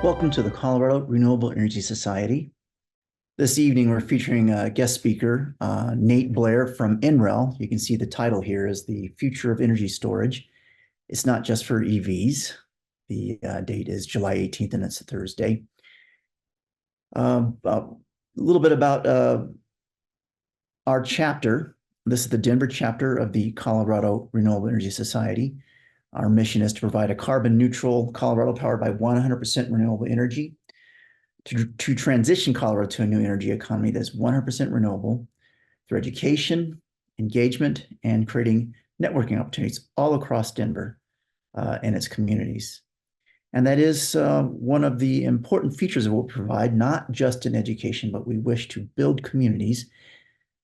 Welcome to the Colorado Renewable Energy Society. This evening, we're featuring a guest speaker, Nate Blair from NREL. You can see the title here is The Future of Energy Storage. It's not just for EVs. The date is July 18th, and it's a Thursday. A little bit about our chapter. This is the Denver chapter of the Colorado Renewable Energy Society. Our mission is to provide a carbon neutral Colorado powered by 100% renewable energy to transition Colorado to a new energy economy that's 100% renewable through education, engagement, and creating networking opportunities all across Denver and its communities. And that is one of the important features of what we provide, not just in education, but we wish to build communities.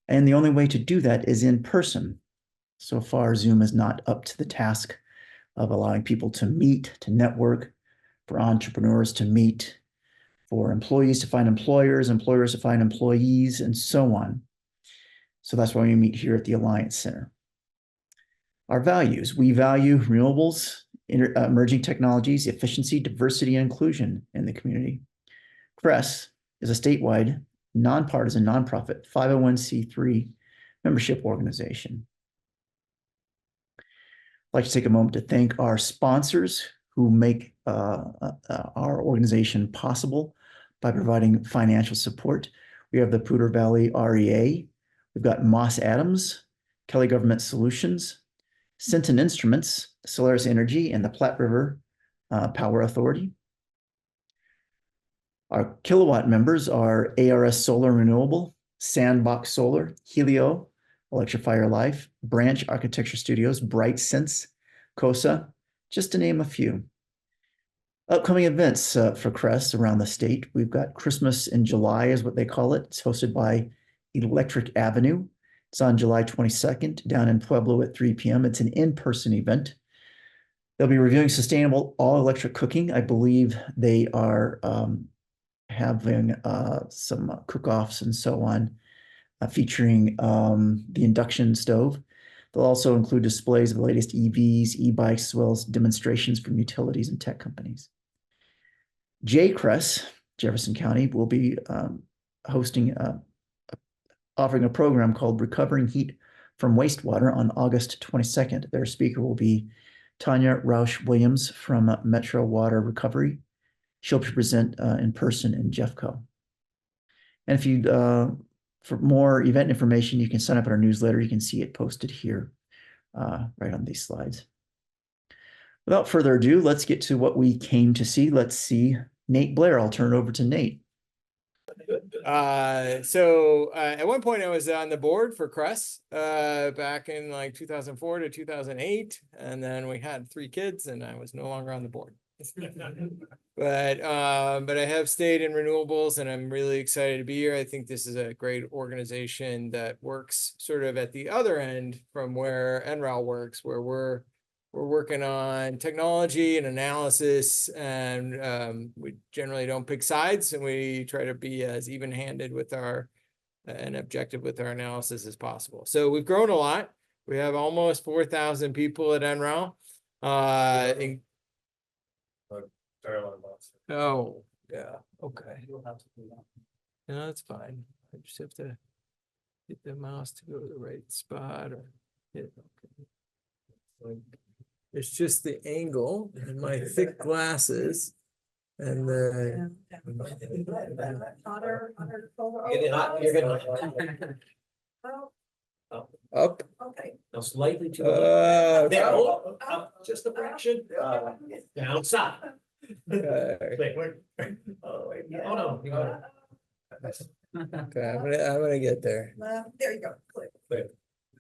And the only way to do that is in person. So far, Zoom is not up to the task of allowing people to meet, to network, for entrepreneurs to meet, for employees to find employers, employers to find employees, and so on. So that's why we meet here at the Alliance Center. Our values: we value renewables, emerging technologies, efficiency, diversity, and inclusion in the community. CRES is a statewide, nonpartisan, nonprofit 501c3 membership organization. I'd like to take a moment to thank our sponsors who make our organization possible by providing financial support. We have the Poudre Valley REA, we've got Moss Adams, Kelly Government Solutions, Sinton Instruments, Solaris Energy, and the Platte River Power Authority. Our kilowatt members are ARS Solar Renewable, Sandbox Solar, Helio, Electrifier Life, Branch Architecture Studios, Bright Sense, COSA, just to name a few. Upcoming events for CRES around the state. We've got Christmas in July is what they call it. It's hosted by Electric Avenue. It's on July 22nd down in Pueblo at 3 p.m. It's an in-person event. They'll be reviewing sustainable all-electric cooking. I believe they are having some cook-offs and so on, featuring the induction stove. They'll also include displays of the latest EVs, e-bikes, as well as demonstrations from utilities and tech companies. JCRES, Jefferson County, will be offering a program called Recovering Heat from Wastewater on August 22nd. Their speaker will be Tanya Rausch-Williams from Metro Water Recovery. She'll present in person in Jeffco. And if you for more event information, you can sign up at our newsletter. You can see it posted here right on these slides. Without further ado, let's get to what we came to see. Let's see Nate Blair. I'll turn it over to Nate. At one point I was on the board for CRES back in like 2004 to 2008, and then we had 3 kids and I was no longer on the board. But I have stayed in renewables and I'm really excited to be here. I think this is a great organization that works sort of at the other end from where NREL works, where we're working on technology and analysis, and we generally don't pick sides, and we try to be as even-handed with and objective with our analysis as possible. So we've grown a lot. We have almost 4,000 people at NREL. Oh, yeah. Okay. No, that's fine. I just have to get the mouse to go to the right spot or hit. Okay. It's just the angle and my thick glasses and the. You're gonna. Up. Okay. No, slightly too. Just a fraction. Down. Stop. Oh no. Okay, I'm gonna get there. There you go. Click.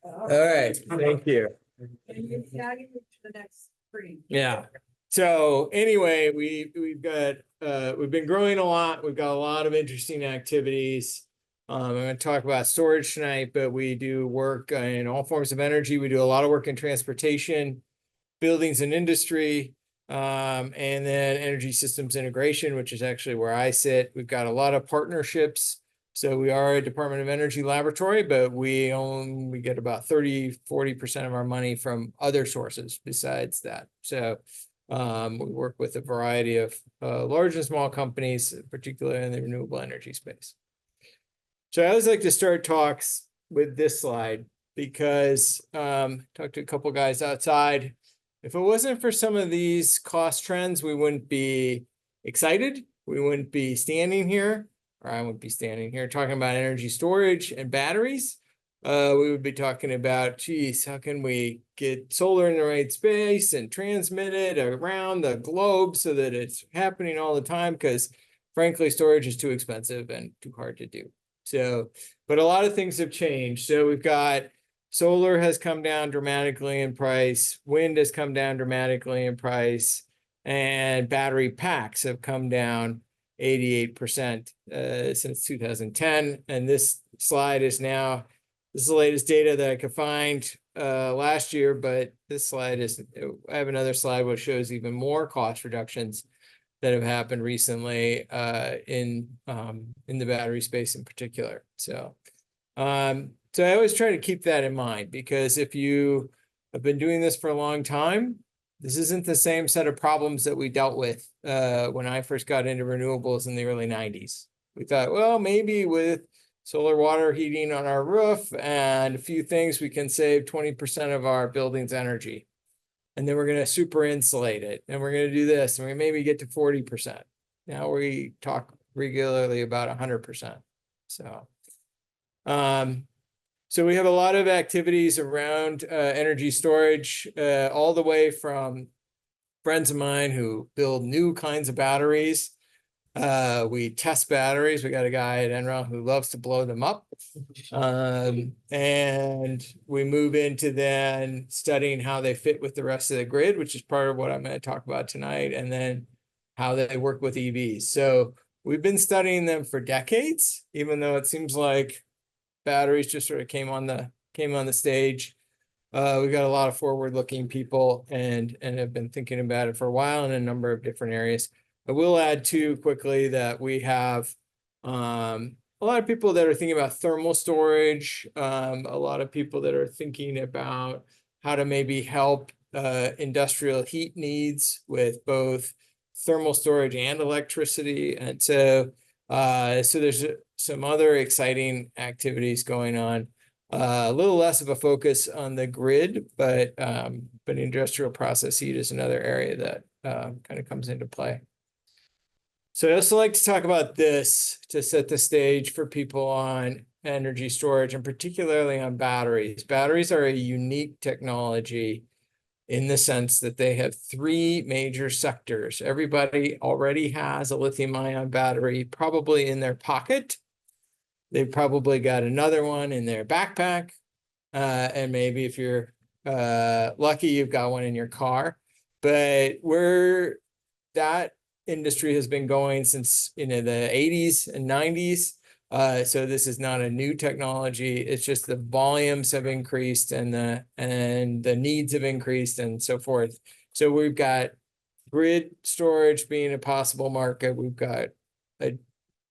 All right, thank you. And you to the next screen. Yeah. So anyway, we've been growing a lot. We've got a lot of interesting activities. I'm going to talk about storage tonight, but we do work in all forms of energy. We do a lot of work in transportation, buildings and industry, and then energy systems integration, which is actually where I sit. We've got a lot of partnerships. So we are a Department of Energy laboratory, but we get about 30–40% of our money from other sources besides that. So We work with a variety of large and small companies, particularly in the renewable energy space. So I always like to start talks with this slide because talked to a couple guys outside. If it wasn't for some of these cost trends, we wouldn't be excited. We wouldn't be standing here, or I wouldn't be standing here talking about energy storage and batteries. We would be talking about, geez, how can we get solar in the right space and transmit it around the globe so that it's happening all the time? Because frankly, storage is too expensive and too hard to do. So, but a lot of things have changed. So we've got solar has come down dramatically in price, wind has come down dramatically in price, and battery packs have come down 88% since 2010. And this slide is now, this is the latest data that I could find last year, but this slide is, I have another slide which shows even more cost reductions that have happened recently in the battery space in particular. So, so I always try to keep that in mind, because if you have been doing this for a long time, this isn't the same set of problems that we dealt with when I first got into renewables in the early 90s. We thought, well, maybe with solar water heating on our roof and a few things, we can save 20% of our building's energy. And then we're going to super insulate it, and we're going to do this, and we maybe get to 40%. Now we talk regularly about 100%. So, so we have a lot of activities around energy storage, all the way from friends of mine who build new kinds of batteries. We test batteries. We got a guy at NREL who loves to blow them up. And we move into then studying how they fit with the rest of the grid, which is part of what I'm going to talk about tonight, and then how they work with EVs. So we've been studying them for decades, even though it seems like batteries just sort of came on the stage. We've got a lot of forward-looking people and have been thinking about it for a while in a number of different areas. I will add too quickly that we have a lot of people that are thinking about thermal storage, a lot of people that are thinking about how to maybe help industrial heat needs with both thermal storage and electricity. And so, so there's some other exciting activities going on. A little less of a focus on the grid, but industrial process heat is another area that kind of comes into play. So I also like to talk about this to set the stage for people on energy storage, and particularly on batteries. Batteries are a unique technology in the sense that they have three major sectors. Everybody already has a lithium-ion battery probably in their pocket. They've probably got another one in their backpack. And maybe if you're lucky, you've got one in your car. But that industry has been going since the 80s and 90s. So this is not a new technology. It's just the volumes have increased and the needs have increased and so forth. So we've got grid storage being a possible market. We've got a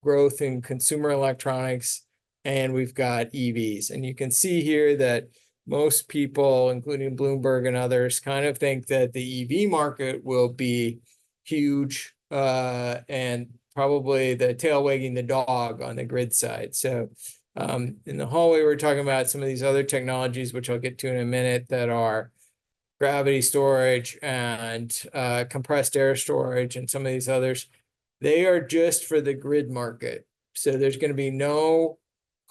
growth in consumer electronics, and we've got EVs. And you can see here that most people, including Bloomberg and others, kind of think that the EV market will be huge, and probably the tail wagging the dog on the grid side. So in the hallway, we're talking about some of these other technologies, which I'll get to in a minute, that are gravity storage and compressed air storage and some of these others. They are just for the grid market. So there's going to be no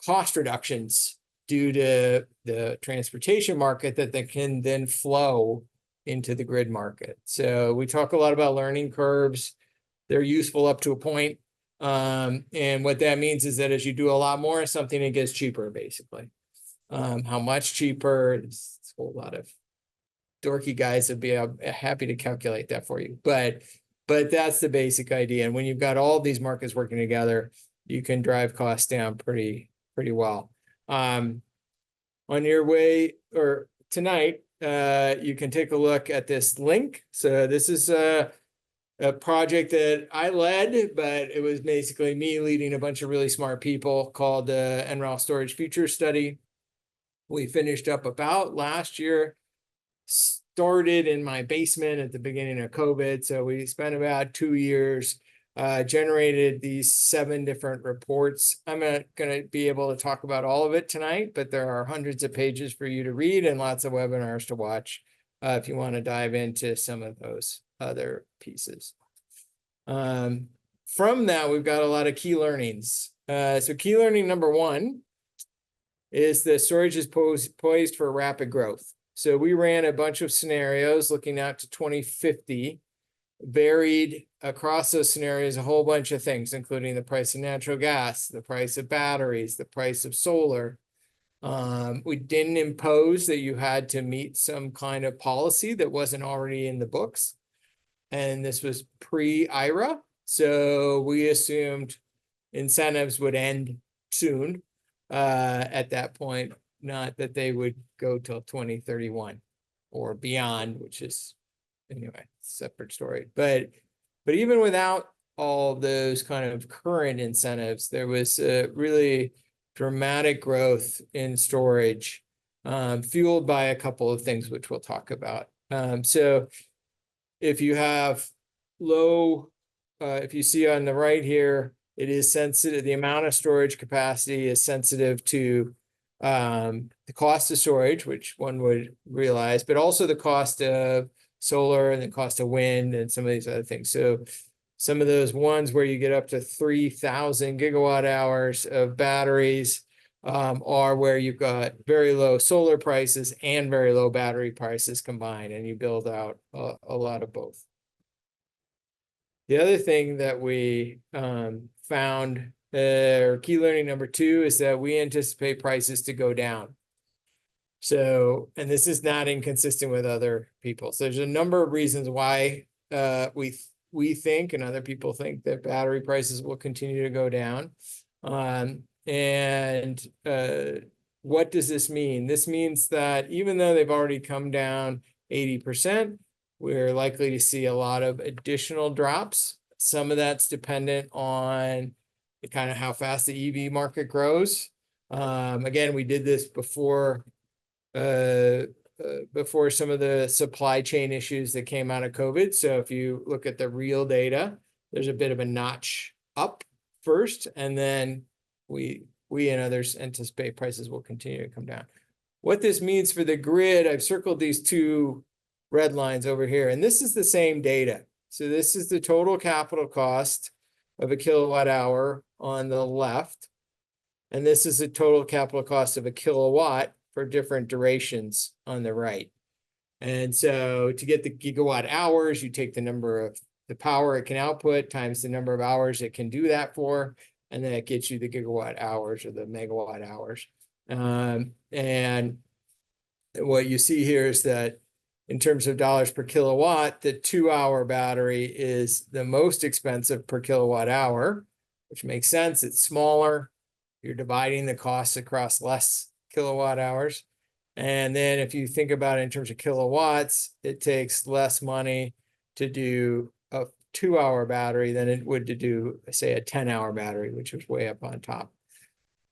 cost reductions due to the transportation market that they can then flow into the grid market. So we talk a lot about learning curves. They're useful up to a point. And what that means is that as you do a lot more of something, it gets cheaper, basically. How much cheaper? There's a whole lot of dorky guys would be happy to calculate that for you. But that's the basic idea. And when you've got all these markets working together, you can drive costs down pretty well. On your way or tonight, you can take a look at this link. So this is a project that I led, but it was basically me leading a bunch of really smart people, called the NREL Storage Futures Study. We finished up about last year started in my basement at the beginning of COVID. So we spent about 2 years, generated these 7 different reports. I'm not going to be able to talk about all of it tonight, but there are hundreds of pages for you to read and lots of webinars to watch if you want to dive into some of those other pieces. From that, we've got a lot of key learnings. So key learning number 1 is that storage is poised for rapid growth. So we ran a bunch of scenarios looking out to 2050, varied across those scenarios a whole bunch of things, including the price of natural gas, the price of batteries, the price of solar. We didn't impose that you had to meet some kind of policy that wasn't already in the books. And this was pre-IRA. So we assumed incentives would end soon at that point, not that they would go till 2031 or beyond, which is anyway, separate story. But even without all those kind of current incentives, there was really dramatic growth in storage, fueled by a couple of things, which we'll talk about. So if you have low, if you see on the right here, it is sensitive, the amount of storage capacity is sensitive to the cost of storage, which one would realize, but also the cost of solar and the cost of wind and some of these other things. So some of those ones where you get up to 3,000 gigawatt hours of batteries are where you've got very low solar prices and very low battery prices combined, and you build out a lot of both. The other thing that we found, or key learning number 2, is that we anticipate prices to go down. So, and this is not inconsistent with other people. So there's a number of reasons why we think and other people think that battery prices will continue to go down. What does this mean? This means that even though they've already come down 80%, we're likely to see a lot of additional drops. Some of that's dependent on the kind of how fast the EV market grows. Again, we did this before some of the supply chain issues that came out of COVID. So if you look at the real data, there's a bit of a notch up first, and then we and others anticipate prices will continue to come down. What this means for the grid, I've circled these 2 red lines over here, and this is the same data. So this is the total capital cost of a kilowatt hour on the left, and this is the total capital cost of a kilowatt for different durations on the right. And so to get the gigawatt hours, you take the number of the power it can output times the number of hours it can do that for, and then it gets you the gigawatt hours or the megawatt hours. And what you see here is that in terms of dollars per kilowatt, the 2-hour battery is the most expensive per kilowatt hour, which makes sense. It's smaller. You're dividing the costs across less kilowatt hours. And then if you think about it in terms of kilowatts, it takes less money to do a 2-hour battery than it would to do, say, a 10-hour battery, which was way up on top.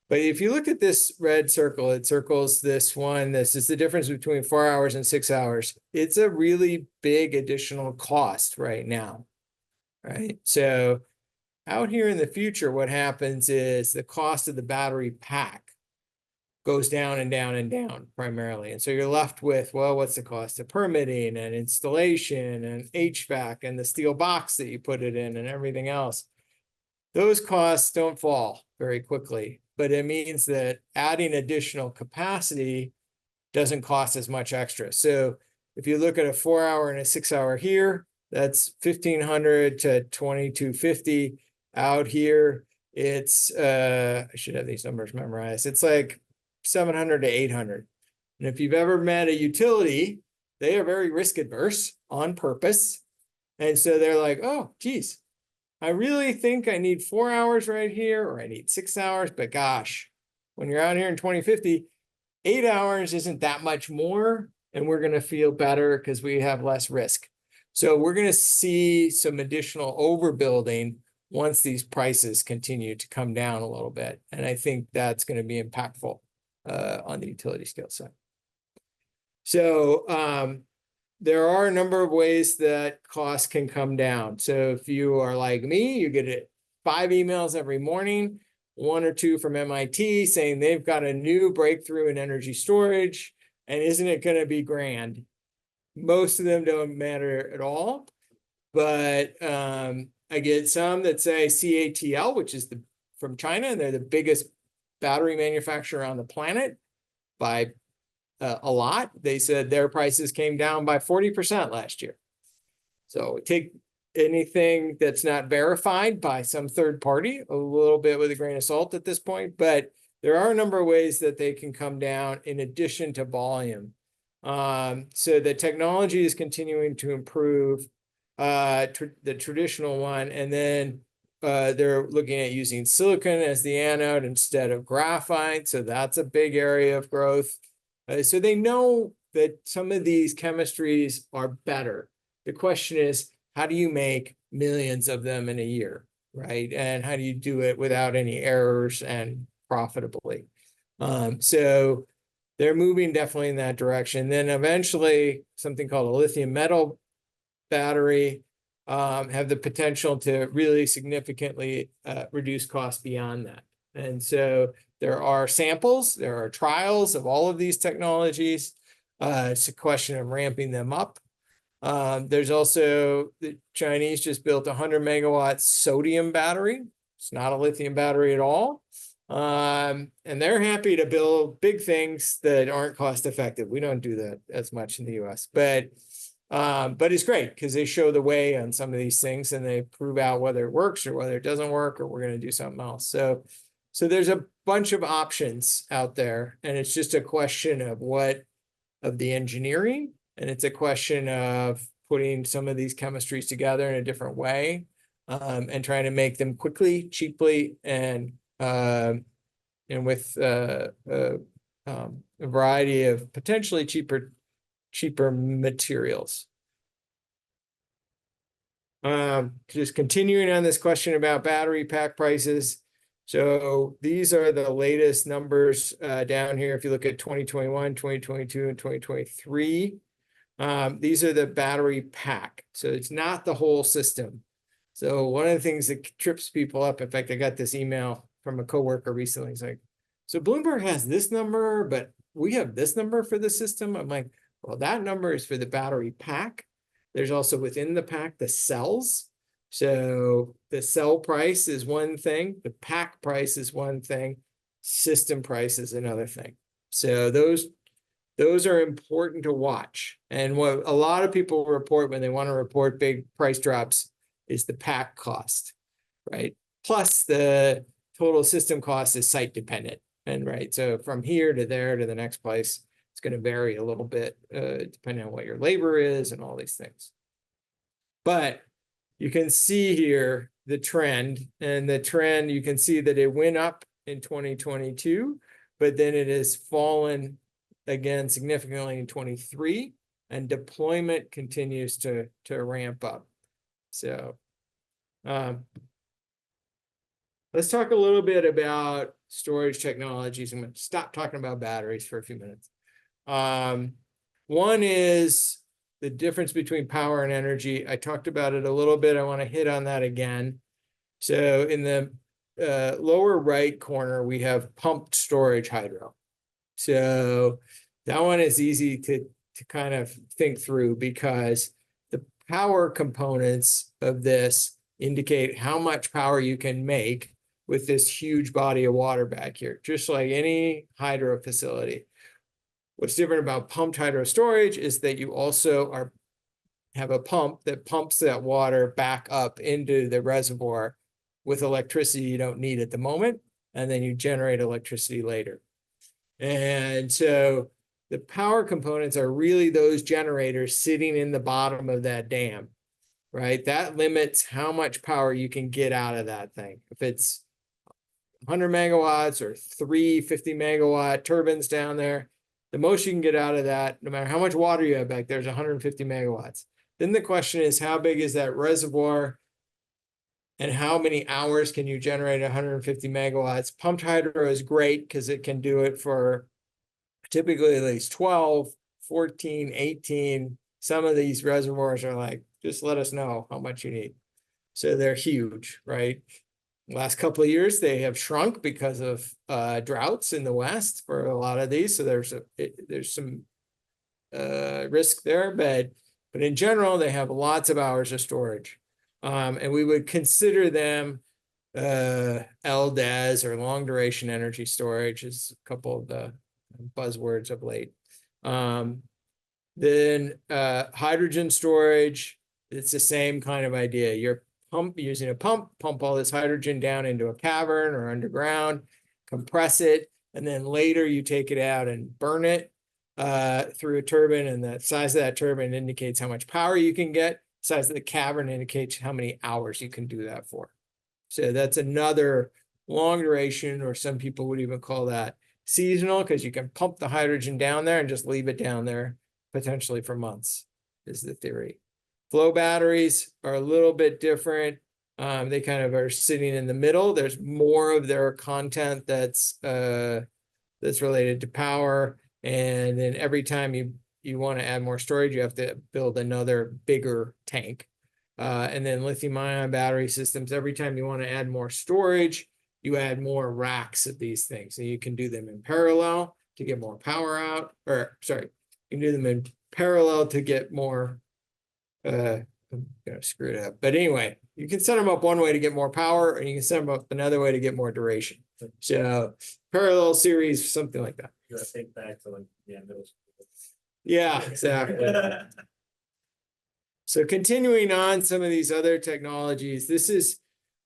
But if you look at this red circle, it circles this one. This is the difference between 4 hours and 6 hours. It's a really big additional cost right now, right? So out here in the future, what happens is the cost of the battery pack goes down and down and down primarily. And so you're left with, well, what's the cost of permitting and installation and HVAC and the steel box that you put it in and everything else? Those costs don't fall very quickly, but it means that adding additional capacity doesn't cost as much extra. So if you look at a 4-hour and a 6-hour here, that's $1,500 to $2,250. Out here, it's I should have these numbers memorized. It's like $700 to $800. And if you've ever met a utility, they are very risk adverse on purpose. And so they're like, oh, geez, I really think I need 4 hours right here, or I need 6 hours, but gosh, when you're out here in 2050, 8 hours isn't that much more, and we're going to feel better because we have less risk. So we're going to see some additional overbuilding once these prices continue to come down a little bit. And I think that's going to be impactful on the utility scale side. So there are a number of ways that costs can come down. So if you are like me, you get 5 emails every morning, 1 or 2 from MIT saying they've got a new breakthrough in energy storage, and isn't it going to be grand? Most of them don't matter at all, but I get some that say CATL, which is from China, and they're the biggest battery manufacturer on the planet by a lot. They said their prices came down by 40% last year. So take anything that's not verified by some third party a little bit with a grain of salt at this point, but there are a number of ways that they can come down in addition to volume. So the technology is continuing to improve, the traditional one, and then they're looking at using silicon as the anode instead of graphite. So that's a big area of growth. So they know that some of these chemistries are better. The question is, how do you make millions of them in a year, right? And how do you do it without any errors and profitably? So they're moving definitely in that direction. Then eventually something called a lithium metal battery have the potential to really significantly reduce costs beyond that. And so there are samples, there are trials of all of these technologies. It's a question of ramping them up. There's also the Chinese just built a 100 megawatt sodium battery. It's not a lithium battery at all. And they're happy to build big things that aren't cost effective. We don't do that as much in the US, but it's great because they show the way on some of these things and they prove out whether it works or whether it doesn't work or we're going to do something else. So there's a bunch of options out there, and it's just a question of the engineering, and it's a question of putting some of these chemistries together in a different way, and trying to make them quickly, cheaply, and with a variety of potentially cheaper materials. Just continuing on this question about battery pack prices. So these are the latest numbers down here. If you look at 2021, 2022, and 2023, these are the battery pack. So it's not the whole system. So one of the things that trips people up, in fact, I got this email from a coworker recently. It's like, so Bloomberg has this number, but we have this number for the system. I'm like, well, that number is for the battery pack. There's also within the pack, the cells. So the cell price is one thing, the pack price is one thing, system price is another thing. So those are important to watch. And what a lot of people report when they want to report big price drops is the pack cost, right? Plus the total system cost is site dependent. And right, so from here to there to the next place, it's going to vary a little bit depending on what your labor is and all these things. But you can see here the trend, and the trend, you can see that it went up in 2022, but then it has fallen again significantly in 23, and deployment continues to ramp up. So let's talk a little bit about storage technologies. I'm going to stop talking about batteries for a few minutes. One is the difference between power and energy. I talked about it a little bit. I want to hit on that again. So in the lower right corner, we have pumped storage hydro. So that one is easy to kind of think through because the power components of this indicate how much power you can make with this huge body of water back here, just like any hydro facility. What's different about pumped hydro storage is that you also have a pump that pumps that water back up into the reservoir with electricity you don't need at the moment, and then you generate electricity later. And so the power components are really those generators sitting in the bottom of that dam, right? That limits how much power you can get out of that thing. If it's 100 megawatts or 3 50 megawatt turbines down there, the most you can get out of that, no matter how much water you have back there, is 150 megawatts. Then the question is, how big is that reservoir and how many hours can you generate 150 megawatts? Pumped hydro is great because it can do it for typically at least 12, 14, 18, some of these reservoirs are like, just let us know how much you need. So they're huge, right? Last couple of years, they have shrunk because of droughts in the West for a lot of these. So there's some risk there, but in general, they have lots of hours of storage. And we would consider them LDES or long duration energy storage is a couple of the buzzwords of late. Then hydrogen storage, it's the same kind of idea. You're using a pump all this hydrogen down into a cavern or underground, compress it, and then later you take it out and burn it through a turbine, and the size of that turbine indicates how much power you can get. Size of the cavern indicates how many hours you can do that for. So that's another long duration, or some people would even call that seasonal, because you can pump the hydrogen down there and just leave it down there potentially for months, is the theory. Flow batteries are a little bit different. They kind of are sitting in the middle. There's more of their content that's related to power. And then every time you want to add more storage, you have to build another bigger tank. And then lithium ion battery systems, every time you want to add more storage, you add more racks of these things. And you can do them in parallel to get more power out, or sorry, you can do them in parallel to get more, I'm gonna screw it up. But anyway, you can set them up one way to get more power, and you can set them up another way to get more duration. So parallel series, something like that. You gotta think back to like, yeah, middle school. Yeah, exactly. So continuing on some of these other technologies, this is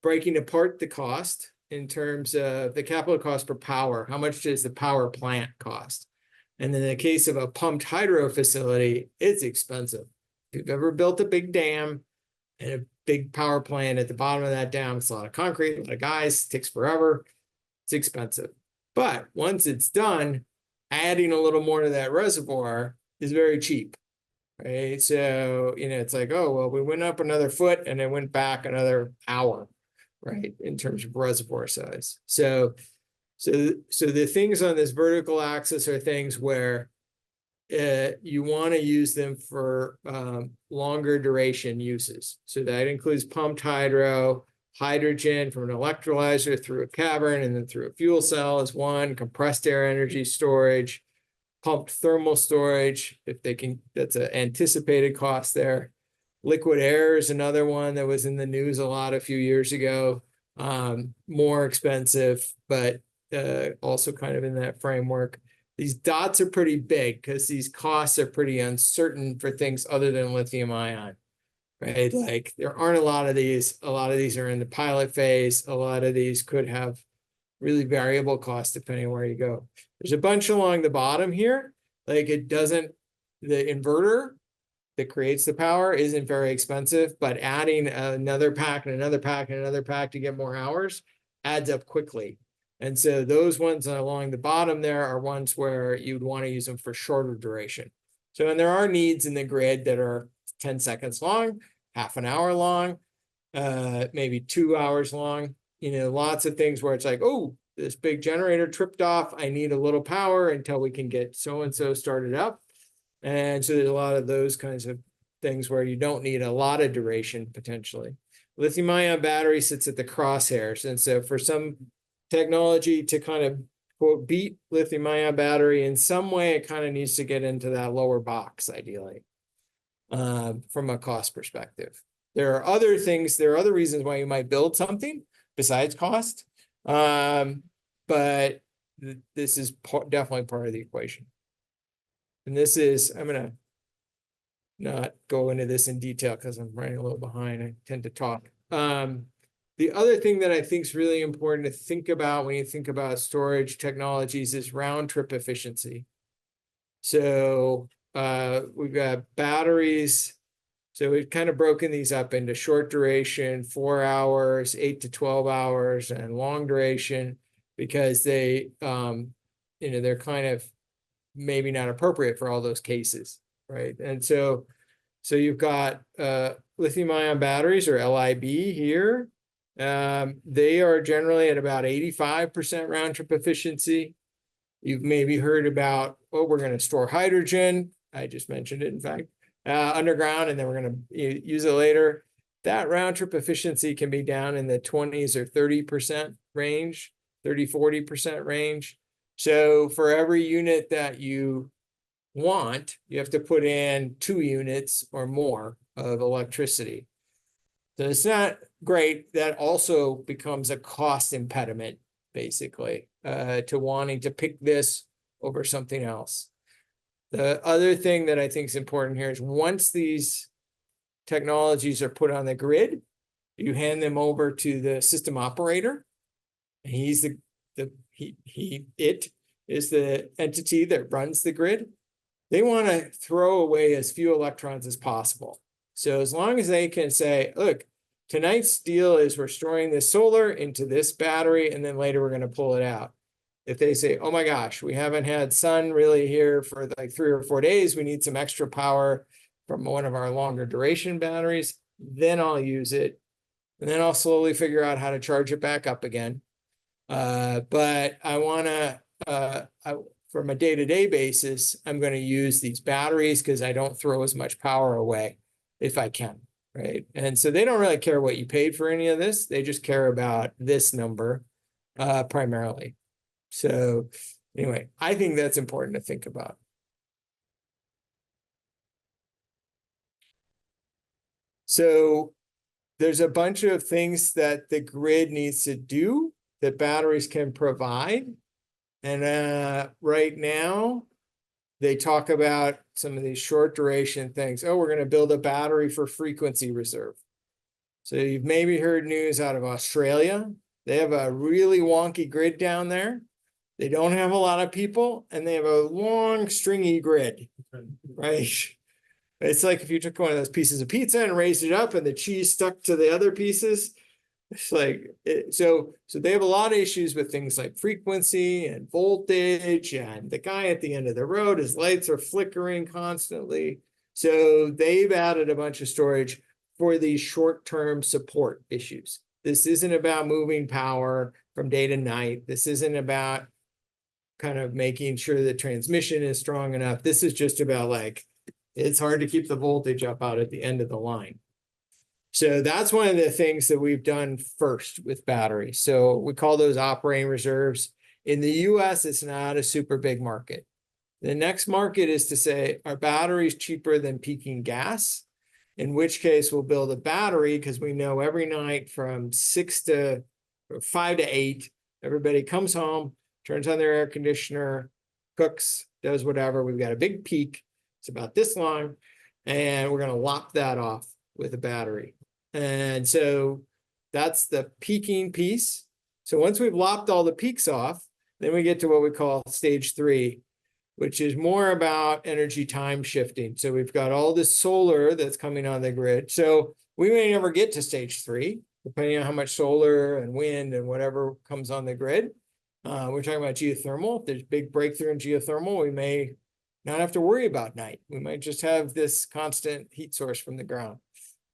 breaking apart the cost in terms of the capital cost per power. How much does the power plant cost? And in the case of a pumped hydro facility, it's expensive. If you've ever built a big dam and a big power plant at the bottom of that dam, it's a lot of concrete, a lot of guys, takes forever. It's expensive. But once it's done, adding a little more to that reservoir is very cheap. Right. So, it's like, oh, well, we went up another foot and then went back another hour, right, in terms of reservoir size. So the things on this vertical axis are things where you want to use them for longer duration uses. So that includes pumped hydro, hydrogen from an electrolyzer through a cavern and then through a fuel cell is one, compressed air energy storage, pumped thermal storage, if they can, that's an anticipated cost there. Liquid air is another one that was in the news a lot a few years ago. More expensive, but also kind of in that framework. These dots are pretty big because these costs are pretty uncertain for things other than lithium ion, right? Like there aren't a lot of these. A lot of these are in the pilot phase. A lot of these could have really variable costs depending on where you go. There's a bunch along the bottom here. Like the inverter that creates the power isn't very expensive, but adding another pack and another pack and another pack to get more hours adds up quickly. And so those ones along the bottom there are ones where you'd want to use them for shorter duration. So, and there are needs in the grid that are 10 seconds long, half an hour long, maybe 2 hours long. Lots of things where it's like, oh, this big generator tripped off. I need a little power until we can get so-and-so started up. And so there's a lot of those kinds of things where you don't need a lot of duration potentially. Lithium ion battery sits at the crosshairs. And so for some technology to kind of quote beat lithium ion battery in some way, it kind of needs to get into that lower box ideally from a cost perspective. There are other things, there are other reasons why you might build something besides cost. But this is definitely part of the equation. And this is, I'm going to not go into this in detail because I'm running a little behind. I tend to talk. The other thing that I think is really important to think about when you think about storage technologies is round trip efficiency. So we've got batteries. So we've kind of broken these up into short duration, 4 hours, 8 to 12 hours, and long duration, because they, they're kind of maybe not appropriate for all those cases, right? And so you've got lithium ion batteries, or LIB here. They are generally at about 85% round trip efficiency. You've maybe heard about, oh, we're going to store hydrogen. I just mentioned it, in fact. underground, and then we're going to use it later. That round trip efficiency can be down in the 20s or 30% range, 30–40% range. So for every unit that you want, you have to put in 2 units or more of electricity. So it's not great. That also becomes a cost impediment, basically, to wanting to pick this over something else. The other thing that I think is important here is once these technologies are put on the grid, you hand them over to the system operator. And he's it is the entity that runs the grid. They want to throw away as few electrons as possible. So as long as they can say, look, tonight's deal is we're storing this solar into this battery, and then later we're going to pull it out. If they say, oh my gosh, we haven't had sun really here for like 3 or 4 days, we need some extra power from one of our longer duration batteries, then I'll use it. And then I'll slowly figure out how to charge it back up again. But I want to, from a day-to-day basis, I'm going to use these batteries because I don't throw as much power away if I can, right? And so they don't really care what you paid for any of this. They just care about this number primarily. So anyway, I think that's important to think about. So there's a bunch of things that the grid needs to do that batteries can provide. And right now, they talk about some of these short duration things. Oh, we're going to build a battery for frequency reserve. So you've maybe heard news out of Australia. They have a really wonky grid down there. They don't have a lot of people, and they have a long, stringy grid, right? It's like if you took one of those pieces of pizza and raised it up and the cheese stuck to the other pieces. It's like, so they have a lot of issues with things like frequency and voltage, and the guy at the end of the road, his lights are flickering constantly. So they've added a bunch of storage for these short-term support issues. This isn't about moving power from day to night. This isn't about kind of making sure the transmission is strong enough. This is just about like, it's hard to keep the voltage up out at the end of the line. So that's one of the things that we've done first with batteries. So we call those operating reserves. In the US, it's not a super big market. The next market is to say, are batteries cheaper than peaking gas? In which case we'll build a battery because we know every night from 5 to 8, everybody comes home, turns on their air conditioner, cooks, does whatever. We've got a big peak. It's about this long, and we're going to lop that off with a battery. And so that's the peaking piece. So once we've lopped all the peaks off, then we get to what we call stage 3, which is more about energy time shifting. So we've got all this solar that's coming on the grid. So we may never get to stage 3, depending on how much solar and wind and whatever comes on the grid. We're talking about geothermal. If there's big breakthrough in geothermal, we may not have to worry about night. We might just have this constant heat source from the ground.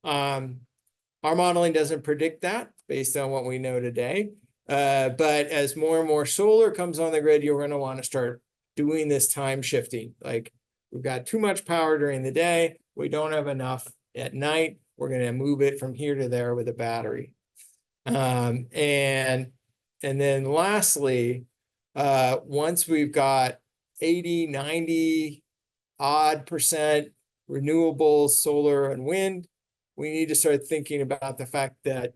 Our modeling doesn't predict that based on what we know today. But as more and more solar comes on the grid, you're going to want to start doing this time shifting. Like we've got too much power during the day. We don't have enough at night. We're going to move it from here to there with a battery. And then lastly, once we've got 80, 90 odd percent renewables, solar and wind, we need to start thinking about the fact that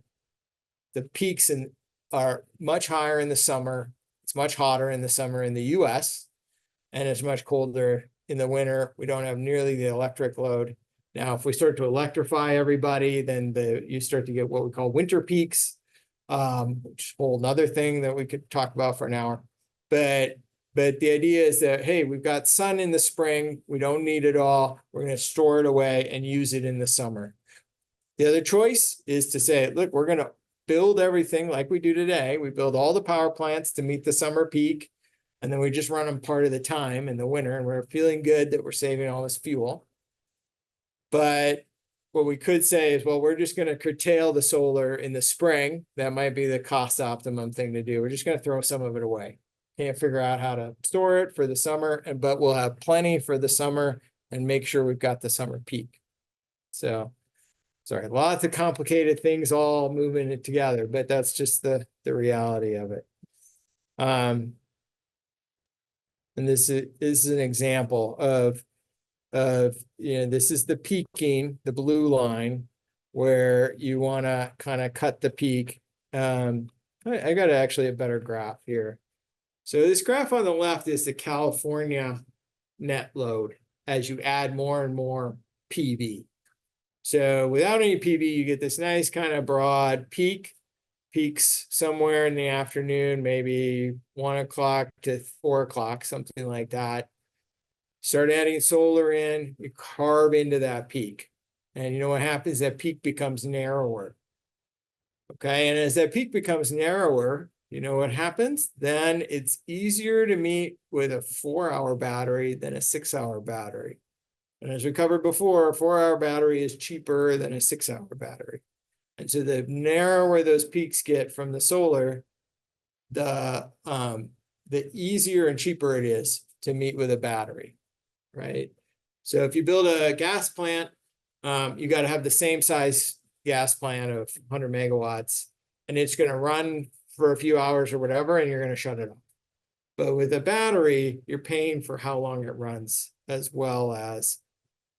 the peaks are much higher in the summer. It's much hotter in the summer in the US, and it's much colder in the winter. We don't have nearly the electric load. Now, if we start to electrify everybody, then you start to get what we call winter peaks, which is a whole nother thing that we could talk about for an hour. But the idea is that, hey, we've got sun in the spring. We don't need it all. We're going to store it away and use it in the summer. The other choice is to say, look, we're going to build everything like we do today. We build all the power plants to meet the summer peak, and then we just run them part of the time in the winter, and we're feeling good that we're saving all this fuel. But what we could say is, well, we're just going to curtail the solar in the spring. That might be the cost optimum thing to do. We're just going to throw some of it away. Can't figure out how to store it for the summer, but we'll have plenty for the summer and make sure we've got the summer peak. So, sorry, lots of complicated things all moving it together, but that's just the reality of it. And this is an example of this is the peaking, the blue line, where you want to kind of cut the peak. I got actually a better graph here. So this graph on the left is the California net load as you add more and more PV. So without any PV, you get this nice kind of broad peak, peaks somewhere in the afternoon, maybe 1 o'clock to 4 o'clock, something like that. Start adding solar in, you carve into that peak. And you know what happens? That peak becomes narrower. Okay, and as that peak becomes narrower, you know what happens? Then it's easier to meet with a 4-hour battery than a 6-hour battery. And as we covered before, a 4-hour battery is cheaper than a 6-hour battery. And so the narrower those peaks get from the solar, the easier and cheaper it is to meet with a battery, right? So if you build a gas plant, you got to have the same size gas plant of 100 megawatts, and it's going to run for a few hours or whatever, and you're going to shut it off. But with a battery, you're paying for how long it runs as well as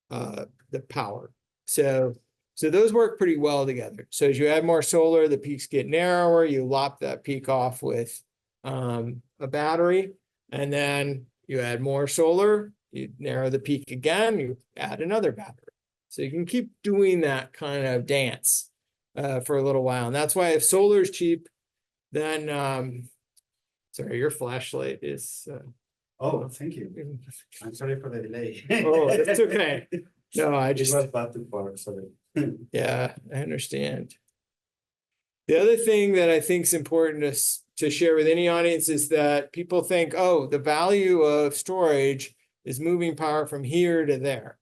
the power. So those work pretty well together. So as you add more solar, the peaks get narrower. You lop that peak off with a battery, and then you add more solar. You narrow the peak again. You add another battery. So you can keep doing that kind of dance for a little while. And that's why if solar is cheap, then sorry, your flashlight is. Oh, thank you. I'm sorry for the delay. Oh, that's okay. No, I just. It was bad too far, sorry. Yeah, I understand. The other thing that I think is important to share with any audience is that people think, oh, the value of storage is moving power from here to there.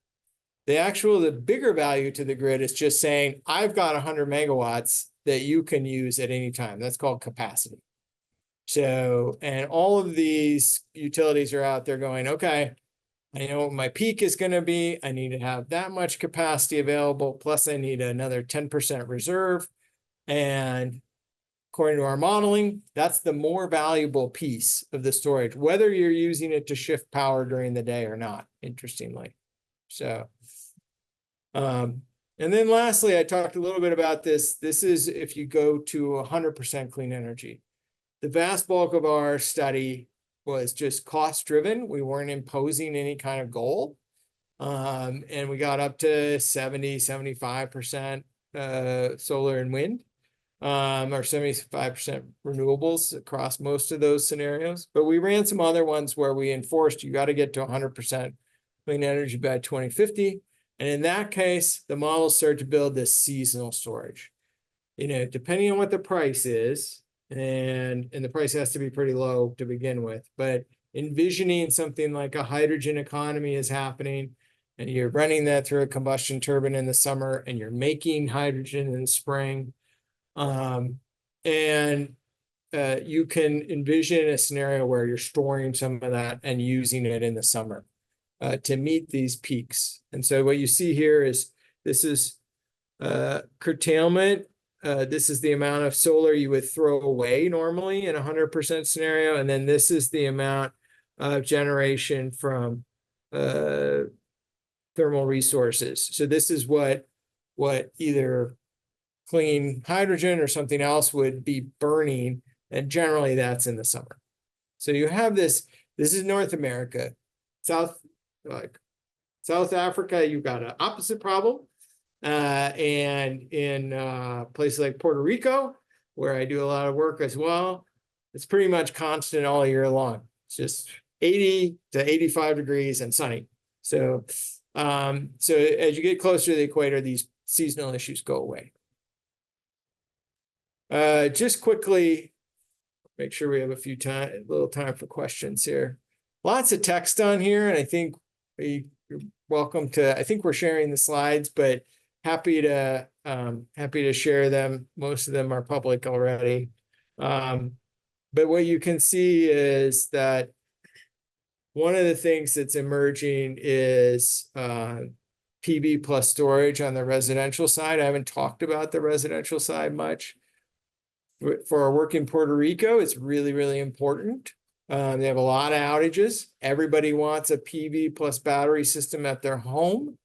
The bigger value to the grid is just saying, I've got 100 megawatts that you can use at any time. That's called capacity. So, and all of these utilities are out there going, okay, I know what my peak is going to be. I need to have that much capacity available. Plus I need another 10% reserve. And according to our modeling, that's the more valuable piece of the storage, whether you're using it to shift power during the day or not, interestingly. So, and then lastly, I talked a little bit about this. This is if you go to 100% clean energy. The vast bulk of our study was just cost driven. We weren't imposing any kind of goal. And we got up to 75% solar and wind, or 75% renewables across most of those scenarios. But we ran some other ones where we enforced you got to get to 100% clean energy by 2050. And in that case, the models start to build this seasonal storage. You know, depending on what the price is, and the price has to be pretty low to begin with, but envisioning something like a hydrogen economy is happening, and you're running that through a combustion turbine in the summer, and you're making hydrogen in the spring. You can envision a scenario where you're storing some of that and using it in the summer to meet these peaks. And so what you see here is this is curtailment. This is the amount of solar you would throw away normally in a 100% scenario. And then this is the amount of generation from thermal resources. So this is what either clean hydrogen or something else would be burning. And generally that's in the summer. So you have this is North America. South Africa, you've got an opposite problem. And in places like Puerto Rico, where I do a lot of work as well, it's pretty much constant all year long. It's just 80 to 85 degrees and sunny. So, so as you get closer to the equator, these seasonal issues go away. Just quickly, make sure we have a little time for questions here. Lots of text on here, and I think you're welcome to. I think we're sharing the slides, but happy to share them. Most of them are public already. But what you can see is that one of the things that's emerging is PV plus storage on the residential side. I haven't talked about the residential side much. For our work in Puerto Rico, it's really, really important. They have a lot of outages. Everybody wants a PV plus battery system at their home.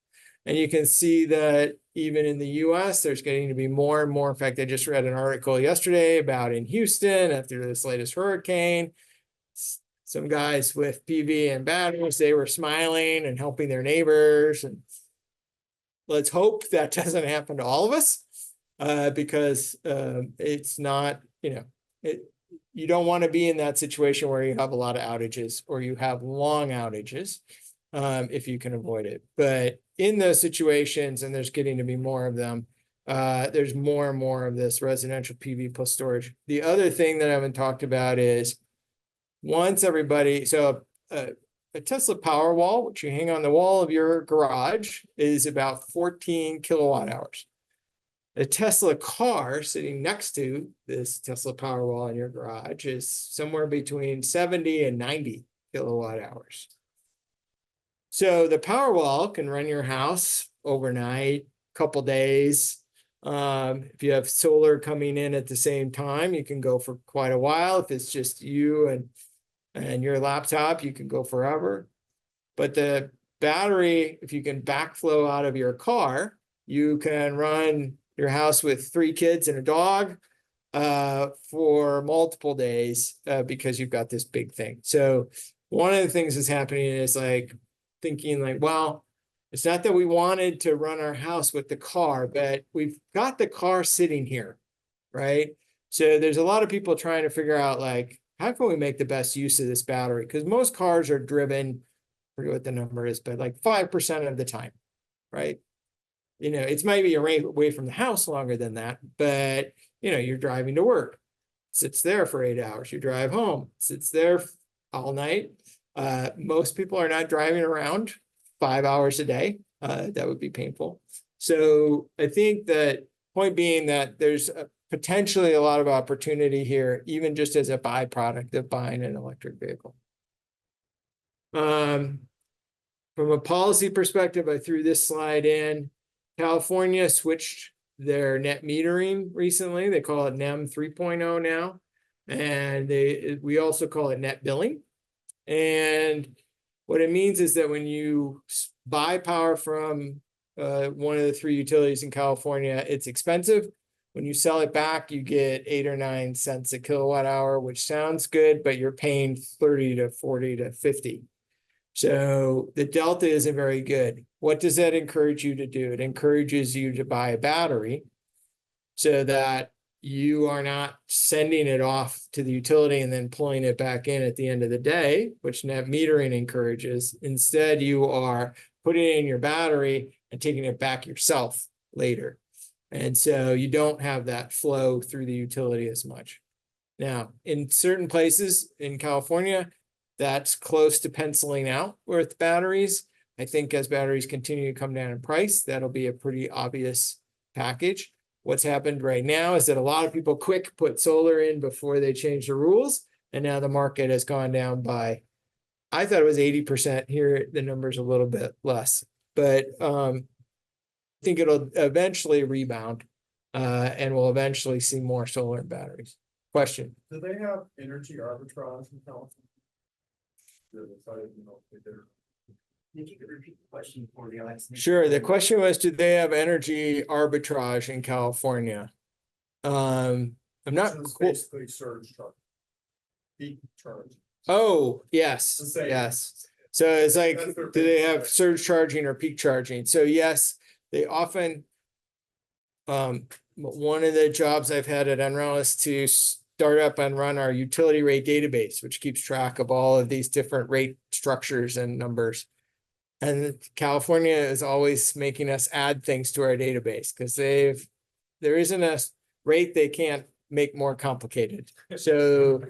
And you can see that even in the US, there's getting to be more and more. In fact, I just read an article yesterday about in Houston after this latest hurricane, some guys with PV and batteries, they were smiling and helping their neighbors. And let's hope that doesn't happen to all of us, because it's not, you don't want to be in that situation where you have a lot of outages or you have long outages, if you can avoid it. But in those situations, and there's getting to be more of them, there's more and more of this residential PV plus storage. The other thing that I haven't talked about is once everybody, so a Tesla Powerwall, which you hang on the wall of your garage, is about 14 kilowatt hours. A Tesla car sitting next to this Tesla Powerwall in your garage is somewhere between 70 and 90 kilowatt hours. So the Powerwall can run your house overnight, couple days. If you have solar coming in at the same time, you can go for quite a while. If it's just you and your laptop, you can go forever. But the battery, if you can backflow out of your car, you can run your house with 3 kids and a dog for multiple days because you've got this big thing. So one of the things that's happening is like thinking like, well, it's not that we wanted to run our house with the car, but we've got the car sitting here, right? So there's a lot of people trying to figure out like, how can we make the best use of this battery? Because most cars are driven, I forget what the number is, but like 5% of the time, right? It's maybe away from the house longer than that, but you're driving to work, sits there for 8 hours. You drive home, sits there all night. Most people are not driving around 5 hours a day. That would be painful. So I think that point being that there's potentially a lot of opportunity here, even just as a byproduct of buying an electric vehicle. From a policy perspective, I threw this slide in. California switched their net metering recently. They call it NEM 3.0 now. And we also call it net billing. And what it means is that when you buy power from one of the 3 utilities in California, it's expensive. When you sell it back, you get 8 or 9 cents a kilowatt hour, which sounds good, but you're paying 30 to 40 to 50. So the delta isn't very good. What does that encourage you to do? It encourages you to buy a battery so that you are not sending it off to the utility and then pulling it back in at the end of the day, which net metering encourages. Instead, you are putting it in your battery and taking it back yourself later. And so you don't have that flow through the utility as much. Now, in certain places in California, that's close to penciling out with batteries. I think as batteries continue to come down in price, that'll be a pretty obvious package. What's happened right now is that a lot of people put solar in before they change the rules. And now the market has gone down by, I thought it was 80%. Here, the number's a little bit less. But I think it'll eventually rebound and we'll eventually see more solar and batteries. Question? Do they have energy arbitrage in California? Repeat the question for the audience. Sure. The question was, do they have energy arbitrage in California? I'm not. It's basically surge charge. Peak charge. Oh, yes. The same. Yes. So it's like, That's their do they peak have charge. surge charging or peak charging? So yes, they often, one of the jobs I've had at NREL is to start up and run our utility rate database, which keeps track of all of these different rate structures and numbers. And California is always making us add things to our database because there isn't a rate they can't make more complicated. So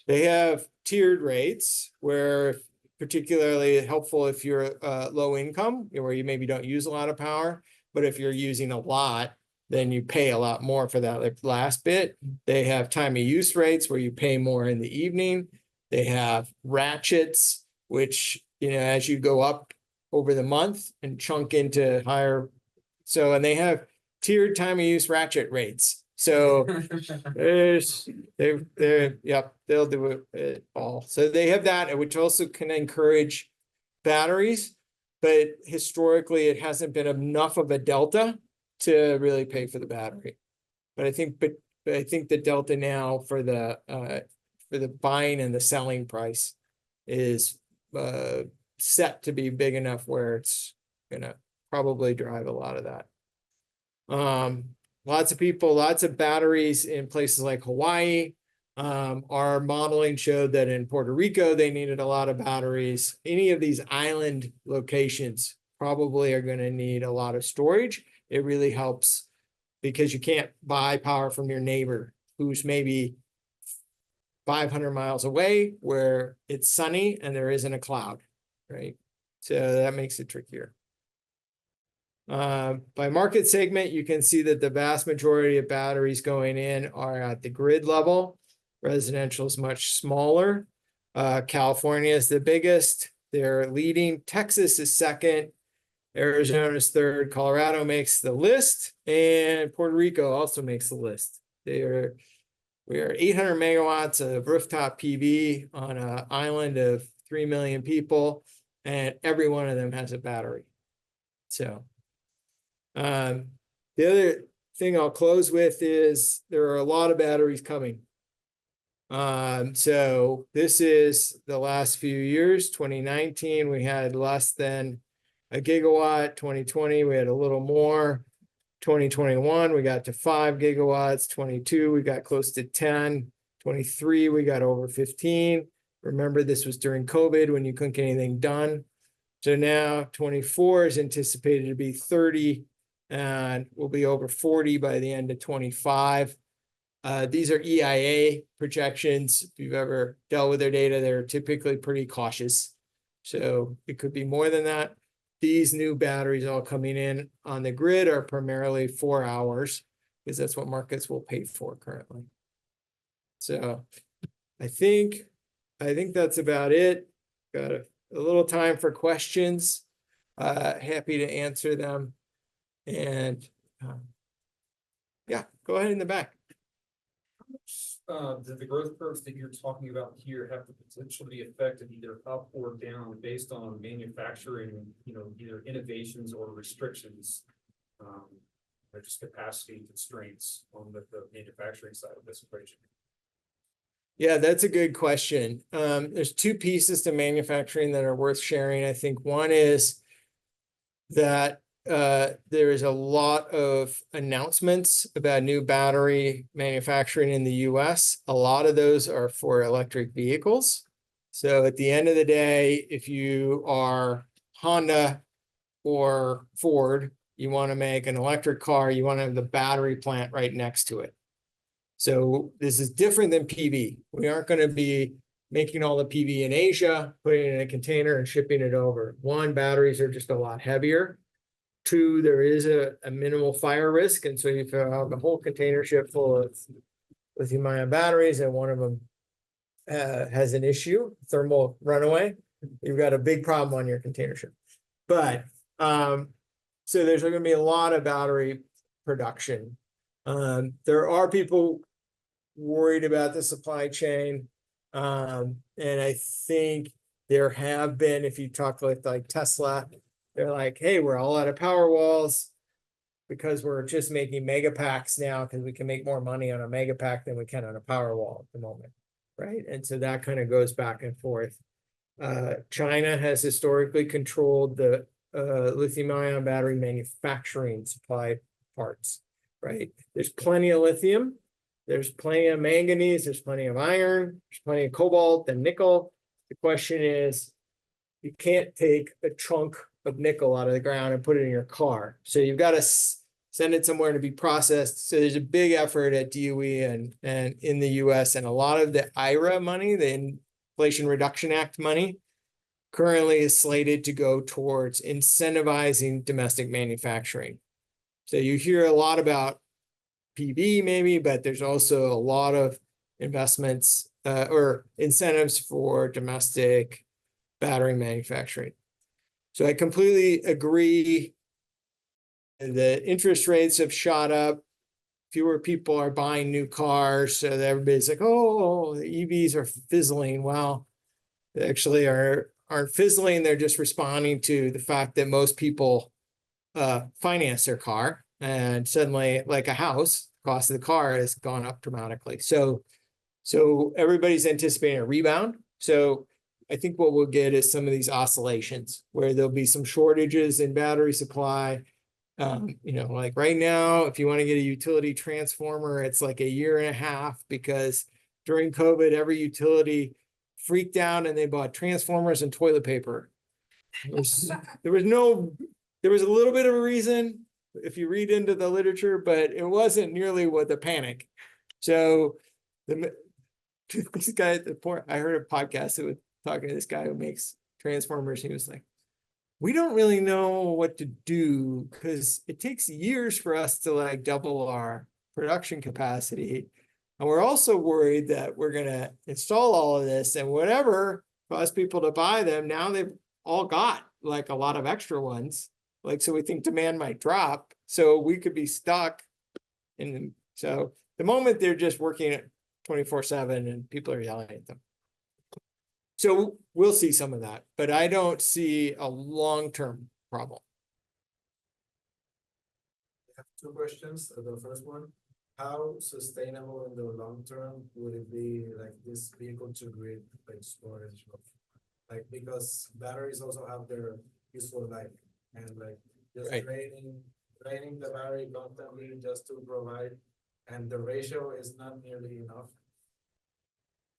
they have tiered rates where particularly helpful if you're low income, where you maybe don't use a lot of power, but if you're using a lot, then you pay a lot more for that last bit. They have time of use rates where you pay more in the evening. They have ratchets which, as you go up over the month and chunk into higher. So, and they have tiered time of use ratchet rates. So they'll do it all. So they have that, which also can encourage batteries, but historically it hasn't been enough of a delta to really pay for the battery. But I think the delta now for the buying and the selling price is set to be big enough where it's gonna probably drive a lot of that. Lots of batteries in places like Hawaii. Our modeling showed that in Puerto Rico, they needed a lot of batteries. Any of these island locations probably are going to need a lot of storage. It really helps because you can't buy power from your neighbor who's maybe 500 miles away where it's sunny and there isn't a cloud, right? So that makes it trickier. By market segment, you can see that the vast majority of batteries going in are at the grid level. Residential is much smaller. California is the biggest. They're leading. Texas is second. Arizona is third. Colorado makes the list. And Puerto Rico also makes the list. We are 800 megawatts of rooftop PV on an island of 3 million people. And every one of them has a battery. So the other thing I'll close with is there are a lot of batteries coming. So this is the last few years. 2019, we had less than a gigawatt. 2020, we had a little more. 2021, we got to 5 gigawatts. 22, we got close to 10. 23, we got over 15. Remember, this was during COVID when you couldn't get anything done. So now 24 is anticipated to be 30. And we'll be over 40 by the end of 25. These are EIA projections. If you've ever dealt with their data, they're typically pretty cautious. So it could be more than that. These new batteries all coming in on the grid are primarily 4 hours because that's what markets will pay for currently. So I think that's about it. Got a little time for questions. Happy to answer them. And yeah, go ahead in the back. Do the growth curves that you're talking about here have the potential to be affected either up or down based on manufacturing, either innovations or restrictions, or just capacity constraints on the manufacturing side of this equation? Yeah, that's a good question. There's two pieces to manufacturing that are worth sharing. I think one is that there is a lot of announcements about new battery manufacturing in the US. A lot of those are for electric vehicles. So at the end of the day, if you are Honda or Ford, you want to make an electric car, you want to have the battery plant right next to it. So this is different than PV. We aren't going to be making all the PV in Asia, putting it in a container and shipping it over. One, batteries are just a lot heavier. Two, there is a minimal fire risk. And so if you have a whole container ship full of lithium-ion batteries and one of them has an issue, thermal runaway, you've got a big problem on your container ship. But so there's going to be a lot of battery production. There are people worried about the supply chain. And I think there have been, if you talk with like Tesla, they're like, hey, we're all out of power walls because we're just making mega packs now because we can make more money on a mega pack than we can on a power wall at the moment, right? And so that kind of goes back and forth. China has historically controlled the lithium-ion battery manufacturing supply parts, right? There's plenty of lithium. There's plenty of manganese. There's plenty of iron. There's plenty of cobalt and nickel. The question is, you can't take a chunk of nickel out of the ground and put it in your car. So you've got to send it somewhere to be processed. So there's a big effort at DOE and in the US, and a lot of the IRA money, the Inflation Reduction Act money, currently is slated to go towards incentivizing domestic manufacturing. So you hear a lot about PV maybe, but there's also a lot of investments or incentives for domestic battery manufacturing. So I completely agree. The interest rates have shot up. Fewer people are buying new cars, so that everybody's like, "Oh, the EVs are fizzling." Well, they actually aren't fizzling. They're just responding to the fact that most people finance their car, and suddenly, like a house, the cost of the car has gone up dramatically. So everybody's anticipating a rebound. So I think what we'll get is some of these oscillations where there'll be some shortages in battery supply. Like right now, if you want to get a utility transformer, it's like a year and a half, because during COVID, every utility freaked out and they bought transformers and toilet paper. There was a little bit of a reason if you read into the literature, but it wasn't nearly what the panic. So this guy, I heard a podcast that was talking to this guy who makes transformers. He was like, we don't really know what to do because it takes years for us to like double our production capacity. And we're also worried that we're going to install all of this, and whatever caused people to buy them, now they've all got like a lot of extra ones. Like, so we think demand might drop. So we could be stuck. And so the moment they're just working at 24/7 and people are yelling at them. So we'll see some of that, but I don't see a long-term problem. I have two questions. The first one, how sustainable in the long term would it be, like this vehicle to grid like storage of, like, because batteries also have their useful life, and like just Right. draining the battery constantly just to provide, and the ratio is not nearly enough.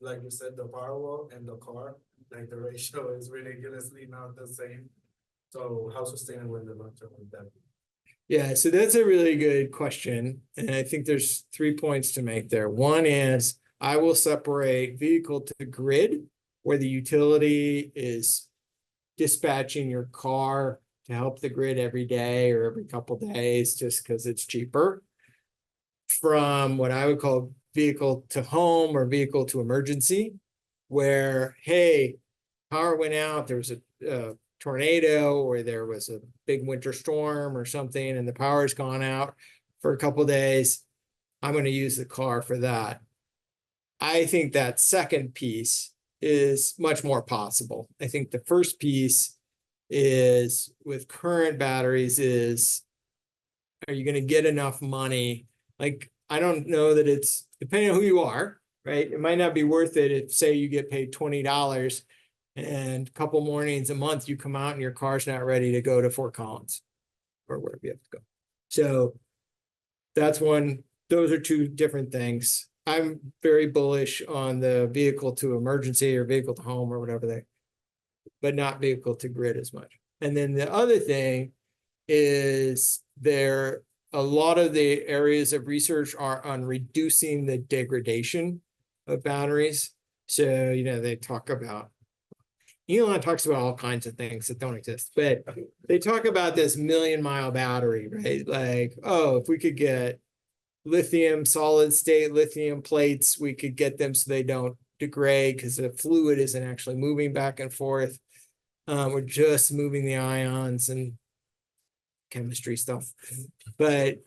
Like you said, the Powerwall and the car, like the ratio is ridiculously not the same. So how sustainable in the long term would that be? Yeah, so that's a really good question. And I think there's 3 points to make there. One is I will separate vehicle to grid, where the utility is dispatching your car to help the grid every day or every couple days just because it's cheaper, from what I would call vehicle to home or vehicle to emergency, where, hey, power went out, there was a tornado, or there was a big winter storm or something, and the power's gone out for a couple days. I'm going to use the car for that. I think that second piece is much more possible. I think the first piece is, with current batteries, is, are you going to get enough money? Like, I don't know that it's, depending on who you are, right? It might not be worth it if, say, you get paid $20 and a couple mornings a month you come out and your car's not ready to go to Fort Collins or wherever you have to go. So that's one. Those are two different things. I'm very bullish on the vehicle to emergency or vehicle to home or whatever but not vehicle to grid as much. And then the other thing is, a lot of the areas of research are on reducing the degradation of batteries. So, they talk about, Elon talks about all kinds of things that don't exist, but they talk about this 1,000,000-mile battery, right? Like, oh, if we could get lithium, solid state lithium plates, we could get them so they don't degrade because the fluid isn't actually moving back and forth. We're just moving the ions and chemistry stuff. But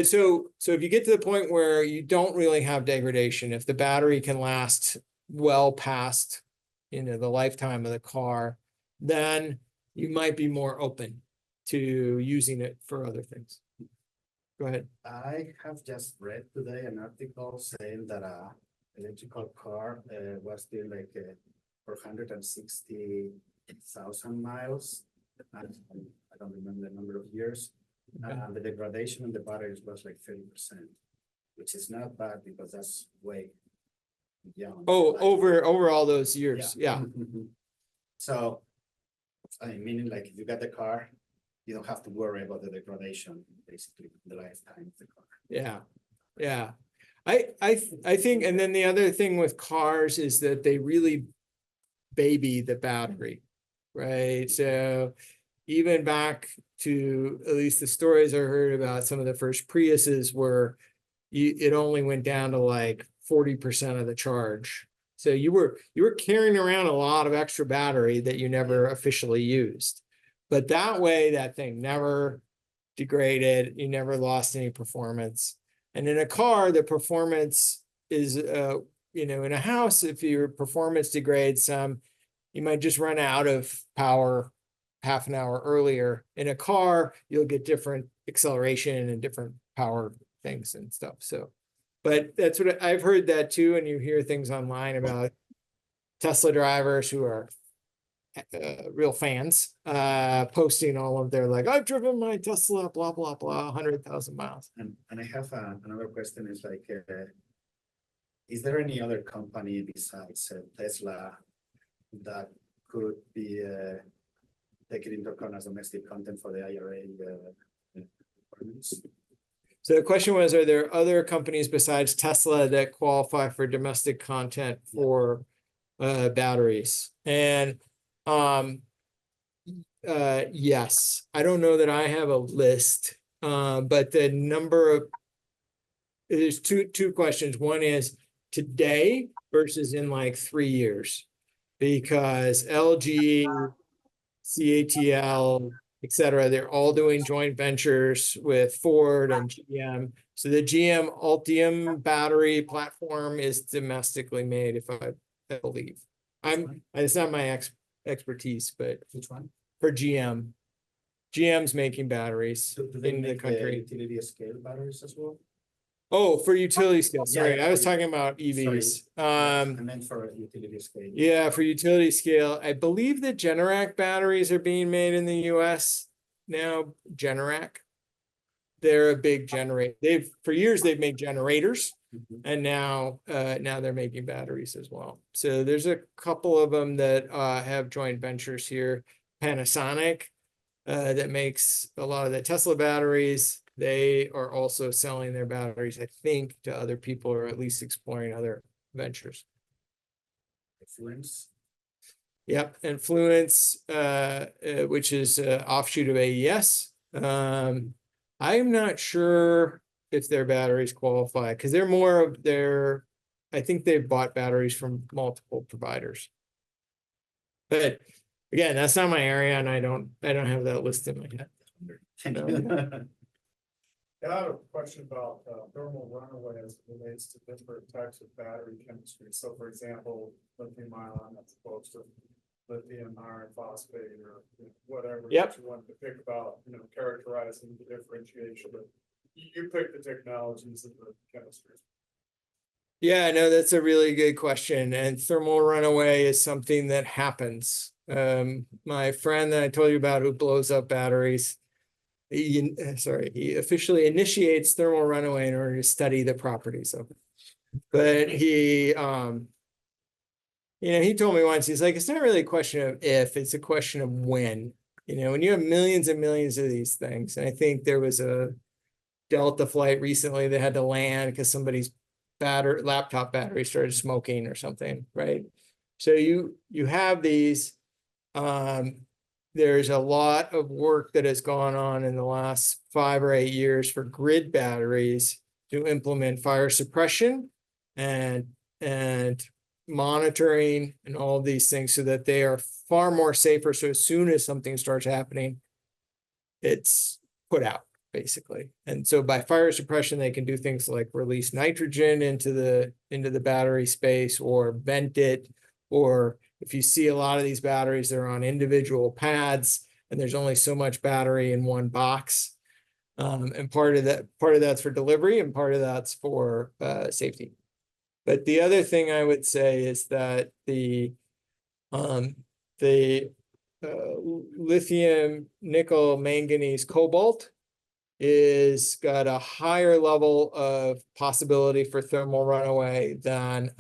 so if you get to the point where you don't really have degradation, if the battery can last well past the lifetime of the car, then you might be more open to using it for other things. Go ahead. I have just read today an article saying that electrical car was still like 460,000 miles. I don't remember the number of years. The degradation in the batteries was like 30%, which is not bad because that's way young. Oh, over all those years. Yeah. So, I mean, meaning like if you got the car, you don't have to worry about the degradation, basically, the lifetime of the car. Yeah. Yeah. I think, and then the other thing with cars is that they really baby the battery, right? So even back to at least the stories I heard about some of the first Priuses, where it only went down to like 40% of the charge. So you were carrying around a lot of extra battery that you never officially used. But that way, that thing never degraded, you never lost any performance. And in a car, the performance is, in a house, if your performance degrades some, you might just run out of power half an hour earlier. In a car, you'll get different acceleration and different power things and stuff. So, but that's what I've heard that too. And you hear things online about Tesla drivers who are real fans posting all of their, like, I've driven my Tesla, blah, blah, blah, 100,000 miles. And I have another question is like, is there any other company besides Tesla that could be taken into account as domestic content for the IRA requirements? So the question was, are there other companies besides Tesla that qualify for domestic content for batteries? And yes, I don't know that I have a list, but the number of, there's two questions. One is today versus in like 3 years, because LG, CATL, et cetera, they're all doing joint ventures with Ford and GM. So the GM Ultium battery platform is domestically made, if I believe. It's not my expertise, but Which one? for GM. GM's making batteries Do they in the make country. utility scale batteries as well? Oh, for utility scale. Sorry, Yeah, I was for- talking about EVs. I meant for utility scale. Yeah, for utility scale, I believe that Generac batteries are being made in the US now. Generac, they're a big generator. For years they've made generators, Mhm. and now they're making batteries as well. So there's a couple of them that have joint ventures here. Panasonic, that makes a lot of the Tesla batteries. They are also selling their batteries, I think, to other people, or at least exploring other ventures. Influence. Yep, Influence, which is an offshoot of AES. I'm not sure if their batteries qualify, because they're more of their, I think they've bought batteries from multiple providers. But again, that's not my area, and I don't have that list in my head. Thank No. you. I have a question about thermal runaway as it relates to different types of battery chemistry. So for example, lithium ion as opposed to lithium iron phosphate or whatever Yep. that you want to pick about, characterizing the differentiation. But you pick the technologies and the chemistries. Yeah, no, that's a really good question. And thermal runaway is something that happens. My friend that I told you about who blows up batteries, he officially initiates thermal runaway in order to study the properties of it. But he told me once, he's like, it's not really a question of if, it's a question of when. When you have millions and millions of these things, and I think there was a Delta flight recently that had to land because somebody's laptop battery started smoking or something, right? So you have these, there's a lot of work that has gone on in the last 5 or 8 years for grid batteries to implement fire suppression and monitoring and all of these things so that they are far more safer. So as soon as something starts happening, it's put out, basically. And so by fire suppression, they can do things like release nitrogen into the battery space, or vent it, or if you see a lot of these batteries, they're on individual pads and there's only so much battery in one box. And part of that's for delivery and part of that's for safety. But the other thing I would say is that the lithium, nickel, manganese, cobalt is got a higher level of possibility for thermal runaway than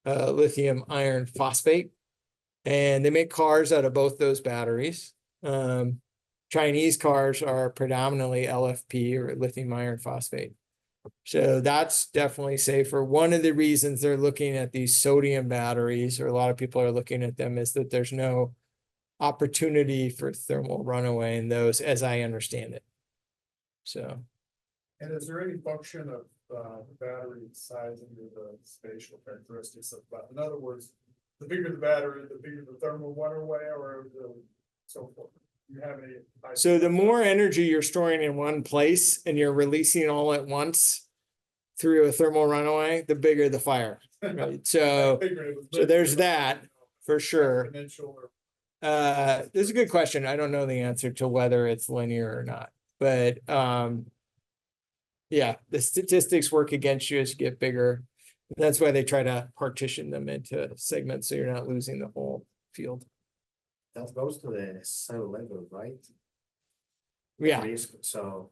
lithium iron phosphate. And they make cars out of both those batteries. Chinese cars are predominantly LFP, or lithium iron phosphate. So that's definitely safer. One of the reasons they're looking at these sodium batteries, or a lot of people are looking at them, is that there's no opportunity for thermal runaway in those, as I understand it. So. And is there any function of the battery size into the spatial characteristics of that. In other words, the bigger the battery, the bigger the thermal runaway, or the so forth. Do you have any? So the more energy you're storing in one place and you're releasing all at once through a thermal runaway, the bigger the fire. Right. So there's that for sure. This is a good question. I don't know the answer to whether it's linear or not, but yeah, the statistics work against you as you get bigger. That's why they try to partition them into segments so you're not losing the whole field. That goes to the cell level, right? Yeah. So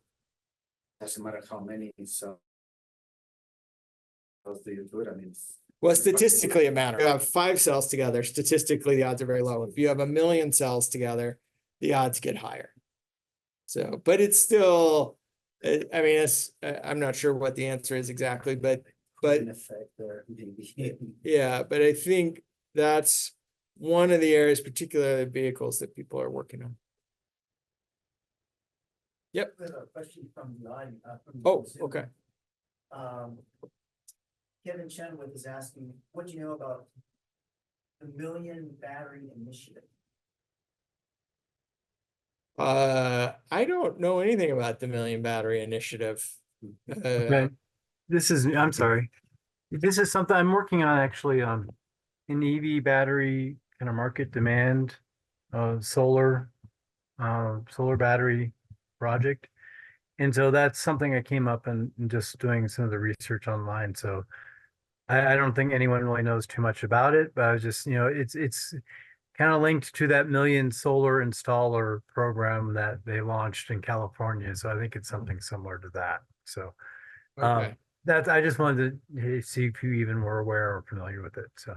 doesn't matter how many cells do you do it. I mean, Well, statistically, it matters. If you have 5 cells together, statistically, the odds are very low. If you have 1 million cells together, the odds get higher. So, but it's still, I mean, it's, I'm not sure what the answer is exactly, but in effect there, maybe. yeah, but I think that's one of the areas, particularly vehicles, that people are working on. Yep. A question from the audience. Oh, okay. Kevin Chenoweth is asking, what do you know about the Million Battery Initiative? I don't know anything about the Million Battery Initiative. Okay. I'm sorry. This is something I'm working on actually, an EV battery kind of market demand, solar battery project. And so that's something I came up and just doing some of the research online. So I don't think anyone really knows too much about it, but I was just, it's kind of linked to that Million Solar Installer program that they launched in California. So I think it's something similar to that. So Okay. I just wanted to see if you even were aware or familiar with it. So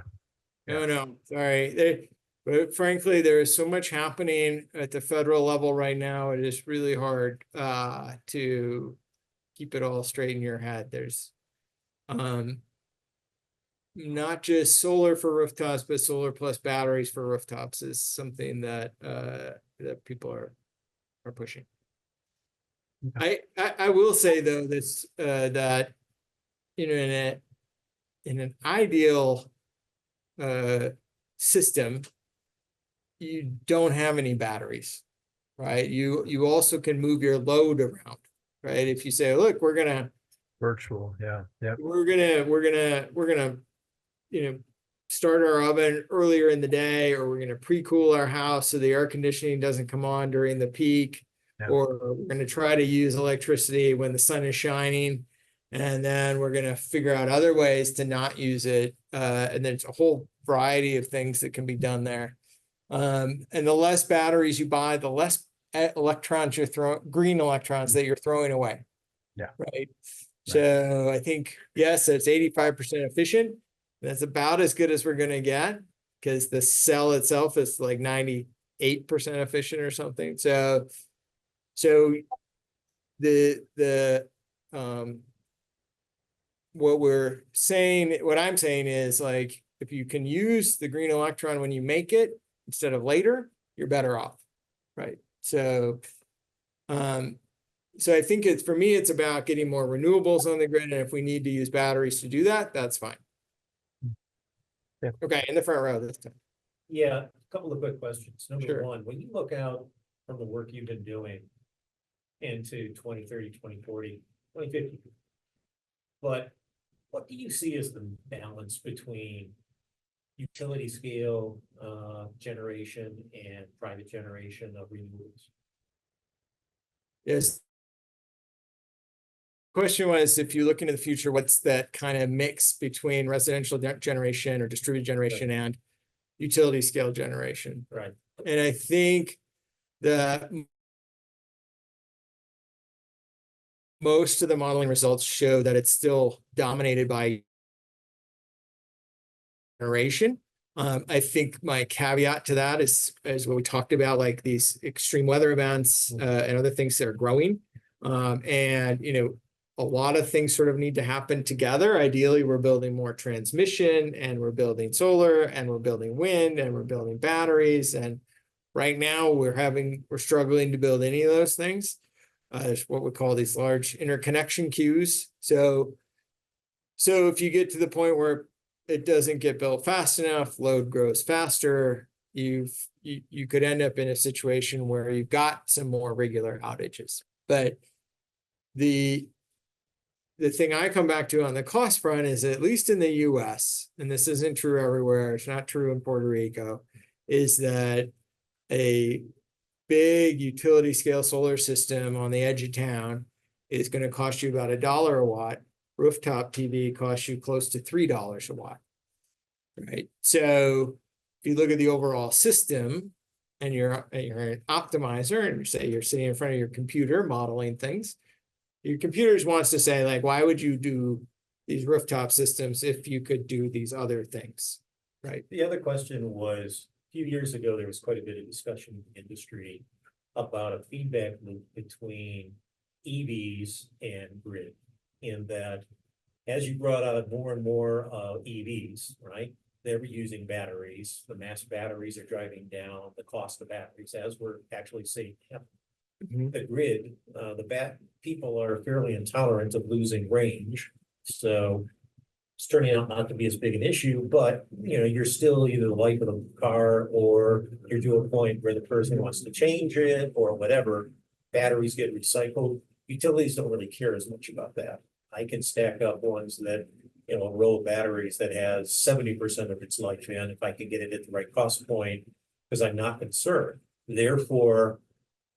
No, sorry. But frankly, there is so much happening at the federal level right now. It is really hard to keep it all straight in your head. There's not just solar for rooftops, but solar plus batteries for rooftops is something that that people are pushing. I will say though this that in an ideal system, you don't have any batteries, right? You also can move your load around, right? If you say, look, we're gonna virtual, yeah, we're gonna start our oven earlier in the day, or we're gonna pre-cool our house so the air conditioning doesn't come on during the peak, or we're gonna try to use electricity when the sun is shining, and then we're gonna figure out other ways to not use it, and there's a whole variety of things that can be done there. And the less batteries you buy, the less electrons green electrons that you're throwing away. Yeah. Right. So I think, yes, it's 85% efficient. That's about as good as we're going to get, because the cell itself is like 98% efficient or something. So what I'm saying is, like, if you can use the green electron when you make it instead of later, you're better off. Right. So I think for me, it's about getting more renewables on the grid. And if we need to use batteries to do that, that's fine. Yeah. Okay, in the front row this time. Yeah, a couple of quick questions. Number Sure. one, when you look out from the work you've been doing into 2030, 2040, 2050, but what do you see as the balance between utility scale generation and private generation of renewables? Yes. Question was, if you look into the future, what's that kind of mix between residential generation or distributed generation and utility scale generation? Right. And I think that most of the modeling results show that it's still dominated by generation. I think my caveat to that is what we talked about, like these extreme weather events and other things that are growing. And, a lot of things sort of need to happen together. Ideally, we're building more transmission, and we're building solar, and we're building wind, and we're building batteries. And right now we're struggling to build any of those things. There's what we call these large interconnection queues. So So if you get to the point where it doesn't get built fast enough, load grows faster, you could end up in a situation where you've got some more regular outages. But the thing I come back to on the cost front is, at least in the US, and this isn't true everywhere, it's not true in Puerto Rico, is that a big utility scale solar system on the edge of town is going to cost you about $1 a watt. Rooftop PV costs you close to $3 a watt, right? So if you look at the overall system and you're an optimizer and you say you're sitting in front of your computer modeling things, your computer wants to say, like, why would you do these rooftop systems if you could do these other things, right? The other question was, a few years ago, there was quite a bit of discussion in the industry about a feedback loop between EVs and grid, in that as you brought out more and more EVs, right? They were using batteries. The mass batteries are driving down the cost of batteries, as we're actually seeing happen. The grid, people are fairly intolerant of losing range. So it's turning out not to be as big an issue, but you're still either the life of the car, or you're to a point where the person wants to change it or whatever. Batteries get recycled. Utilities don't really care as much about that. I can stack up ones that, a row of batteries that has 70% of its life in, if I can get it at the right cost point, because I'm not concerned. Therefore,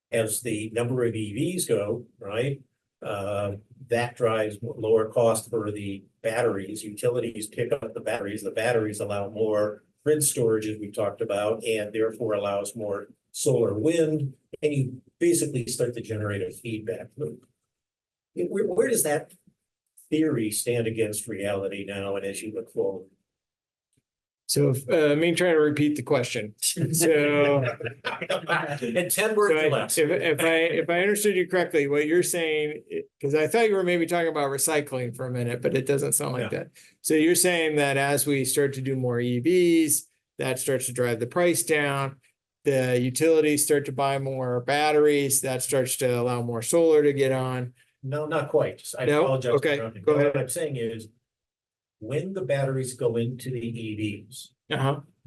as the number of EVs go, right, that drives lower cost for the batteries. Utilities pick up the batteries. The batteries allow more grid storage, as we talked about, and therefore allows more solar, wind, and you basically start to generate a feedback loop. Where does that theory stand against reality now, and as you look forward? So me trying to repeat the question. So and 10 words or less. If I understood you correctly, what you're saying, because I thought you were maybe talking about recycling for a minute, but it doesn't sound like that. So you're saying that as we start to do more EVs, that starts to drive the price down. The utilities start to buy more batteries, that starts to allow more solar to get on. No, not quite. I apologize. Okay, go ahead. What I'm saying is, when the batteries go into the EVs,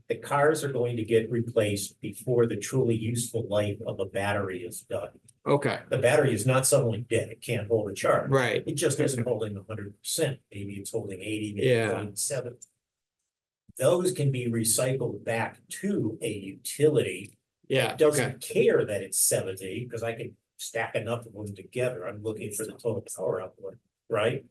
the cars are going to get replaced before the truly useful life of a battery is done. Okay. The battery is not suddenly dead. It can't hold a charge. Right. It just isn't holding 100%. Maybe it's holding 80, maybe it's holding 70. Those can be recycled back to a utility. Yeah. It doesn't care that it's 70, because I can stack enough of them together. I'm looking for the total power output, right?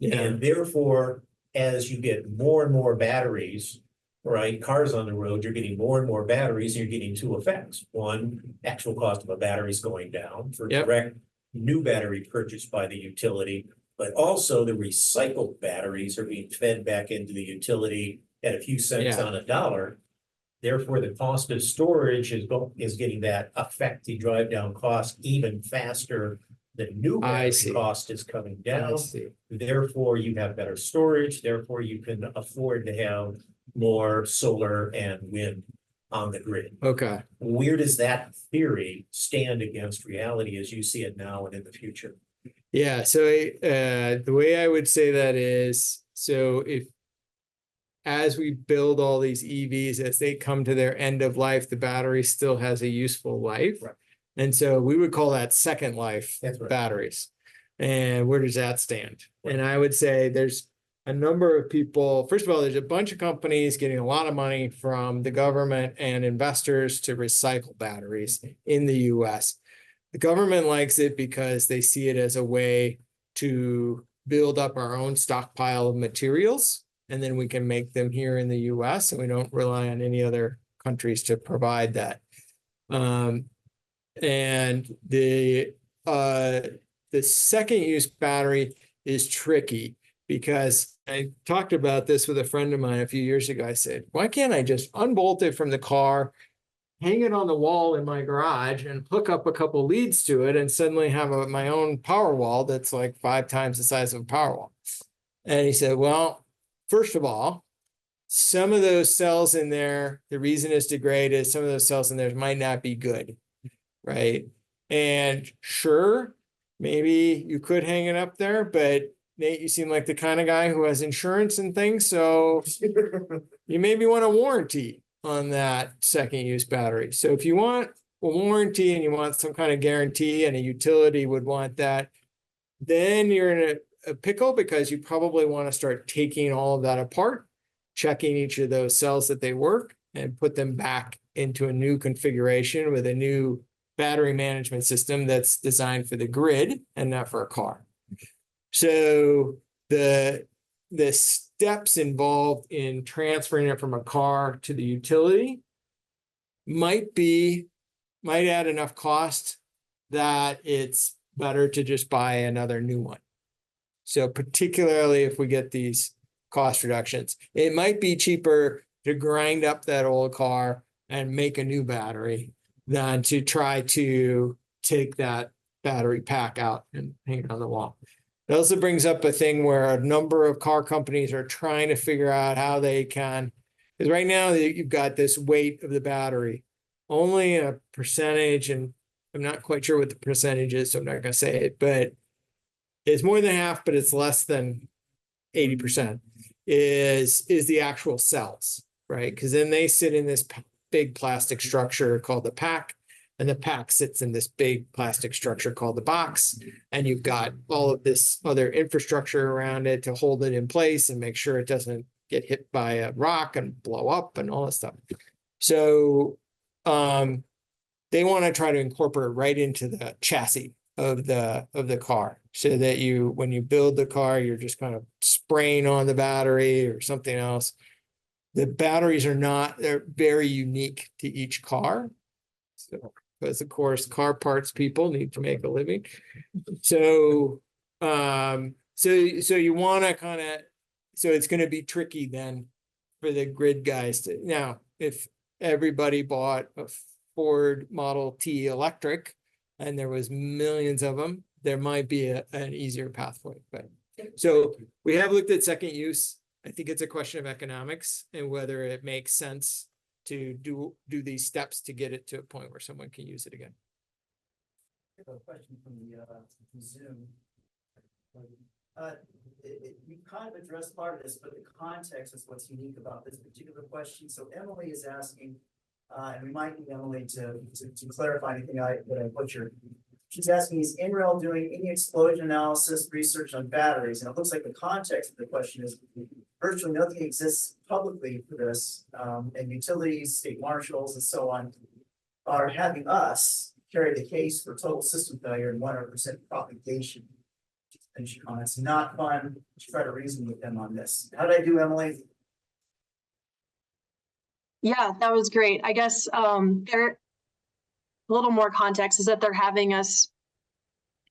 Yeah. And therefore, as you get more and more batteries, right, cars on the road, you're getting more and more batteries, and you're getting two effects. One, actual cost of a battery is going down for direct new battery purchased by the utility, but also the recycled batteries are being fed back into the utility at a few cents on a dollar. Therefore, the cost of storage is getting that effect to drive down cost even faster. The new battery cost is coming down. Therefore, you have better storage. Therefore, you can afford to have more solar and wind on the grid. Okay. Where does that theory stand against reality as you see it now and in the future? Yeah. So the way I would say that is, so as we build all these EVs, as they come to their end of life, the battery still has a useful life. Right. And so we would call that second life batteries. And where does that stand? Right. And I would say there's a number of people. First of all, there's a bunch of companies getting a lot of money from the government and investors to recycle batteries in the US. The government likes it because they see it as a way to build up our own stockpile of materials, and then we can make them here in the US, and we don't rely on any other countries to provide that. And the second use battery is tricky, because I talked about this with a friend of mine a few years ago. I said, why can't I just unbolt it from the car, hang it on the wall in my garage, and hook up a couple leads to it, and suddenly have my own power wall that's like 5 times the size of a power wall? And he said, well, first of all, some of those cells in there, the reason it's degraded, some of those cells in there might not be good, right? And sure, maybe you could hang it up there, but Nate, you seem like the kind of guy who has insurance and things, so you maybe want a warranty on that second use battery. So if you want a warranty and you want some kind of guarantee, and a utility would want that, then you're in a pickle, because you probably want to start taking all of that apart, checking each of those cells that they work, and put them back into a new configuration with a new battery management system that's designed for the grid and not for a car. So the steps involved in transferring it from a car to the utility might add enough cost that it's better to just buy another new one. So particularly if we get these cost reductions, it might be cheaper to grind up that old car and make a new battery than to try to take that battery pack out and hang it on the wall. It also brings up a thing where a number of car companies are trying to figure out how they can, because right now you've got this weight of the battery, only a percentage, and I'm not quite sure what the percentage is, so I'm not going to say it, but it's more than half, but it's less than 80% is the actual cells, right? Because then they sit in this big plastic structure called the pack, and the pack sits in this big plastic structure called the box, and you've got all of this other infrastructure around it to hold it in place and make sure it doesn't get hit by a rock and blow up and all that stuff. So they want to try to incorporate right into the chassis of the car, so that when you build the car, you're just kind of spraying on the battery or something else. The batteries they're very unique to each car. So, because of course, car parts people need to make a living. So, so you want to kind of, so it's going to be tricky then for the grid guys to, now, if everybody bought a Ford Model T electric and there was millions of them, there might be an easier pathway. But so we have looked at second use. I think it's a question of economics and whether it makes sense to do these steps to get it to a point where someone can use it again. I have a question from the Zoom. You kind of addressed part of this, but the context is what's unique about this particular question. So Emily is asking, and we might need Emily to clarify anything that I butchered. She's asking, is NREL doing any explosion analysis research on batteries? And it looks like the context of the question is virtually nothing exists publicly for this, and utilities, state marshals, and so on are having us carry the case for total system failure and 100% propagation. And she comments, not fun to try to reason with them on this. How did I do, Emily? Yeah, that was great. I guess there a little more context is that they're having us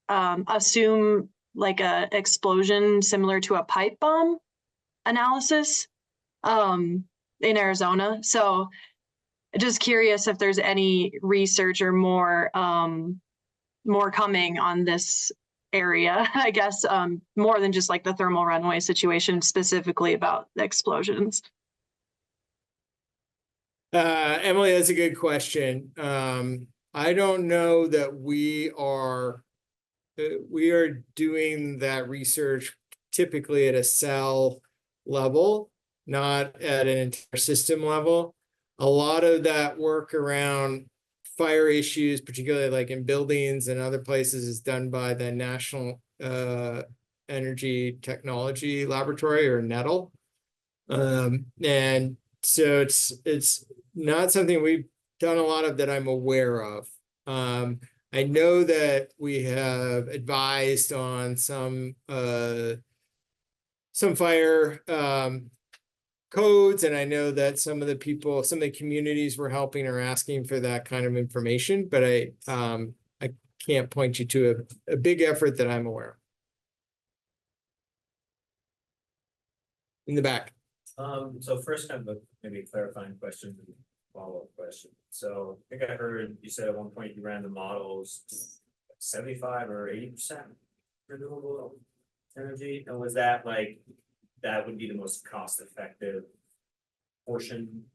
assume like a explosion similar to a pipe bomb analysis in Arizona. So just curious if there's any research or more coming on this area, I guess, more than just like the thermal runaway situation, specifically about explosions. Emily, that's a good question. I don't know that we are doing that research typically at a cell level, not at an entire system level. A lot of that work around fire issues, particularly like in buildings and other places, is done by the National Energy Technology Laboratory, or NETL. And so it's not something we've done a lot of that I'm aware of. I know that we have advised on some fire codes, and I know that some of the communities we're helping are asking for that kind of information, but I can't point you to a big effort that I'm aware of. In the back. So first kind of maybe a clarifying question, follow-up question. So I think I heard you said at one point you ran the models 75 or 80% renewable energy, and was that like that would be the most cost-effective portion?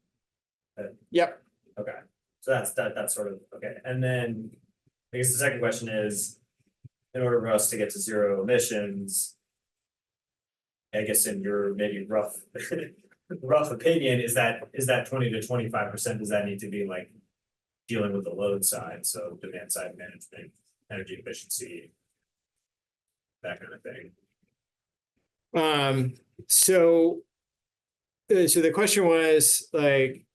Yep. Okay, so that's sort of okay. And then I guess the second question is, in order for us to get to zero emissions, I guess in your maybe rough, rough opinion, is that 20 to 25%, does that need to be like dealing with the load side, so demand side management, energy efficiency, that kind of thing? So the question was like,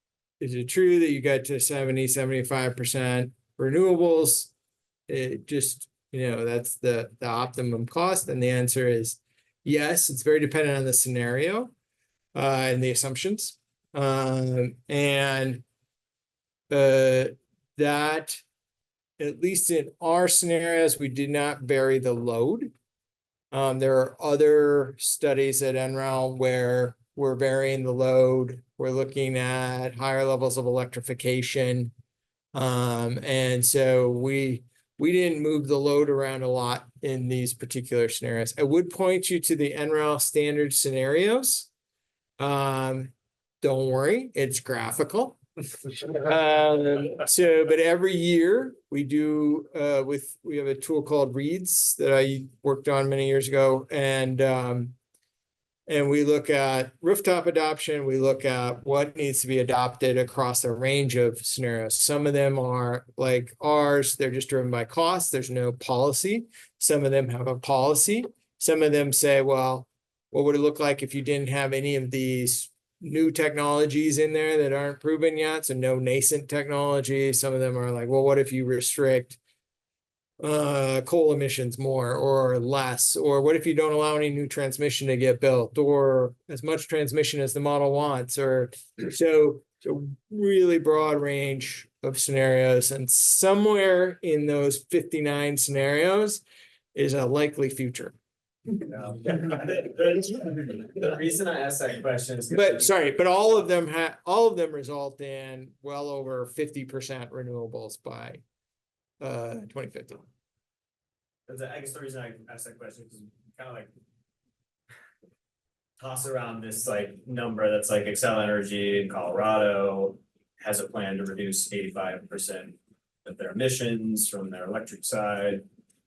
is it true that you got to 75% renewables? It just, that's the optimum cost. And the answer is yes, it's very dependent on the scenario and the assumptions. That, at least in our scenarios, we did not vary the load. There are other studies at NREL where we're varying the load. We're looking at higher levels of electrification. And so we didn't move the load around a lot in these particular scenarios. I would point you to the NREL standard scenarios. Don't worry, it's graphical. But every year we do, we have a tool called REEDS that I worked on many years ago. And we look at rooftop adoption. We look at what needs to be adopted across a range of scenarios. Some of them are like ours. They're just driven by cost. There's no policy. Some of them have a policy. Some of them say, well, what would it look like if you didn't have any of these new technologies in there that aren't proven yet? So no nascent technology. Some of them are like, well, what if you restrict coal emissions more or less? Or what if you don't allow any new transmission to get built or as much transmission as the model wants? Or so really broad range of scenarios. And somewhere in those 59 scenarios is a likely future. The reason I asked that question is. But all of them result in well over 50% renewables by 2050. I guess the reason I asked that question is kind of like toss around this like number that's like Xcel Energy in Colorado has a plan to reduce 85% of their emissions from their electric side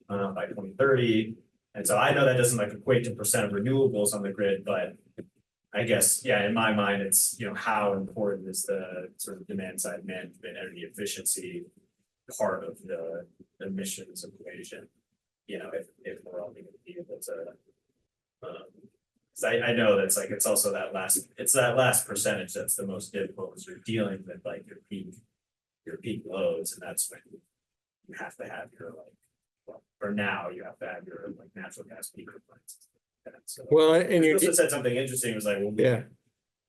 by 2030. And so I know that doesn't like equate to percent of renewables on the grid, but I guess, yeah, in my mind, it's, how important is the sort of demand side management, energy efficiency part of the emissions equation, if we're only going to be able to, I know that's like, it's also that last percentage that's the most difficult because you're dealing with like your peak loads, and that's when you have to have your like, well, for now you have to have your like natural gas peak plants. So, well, and you also said something interesting. It was like, well, yeah,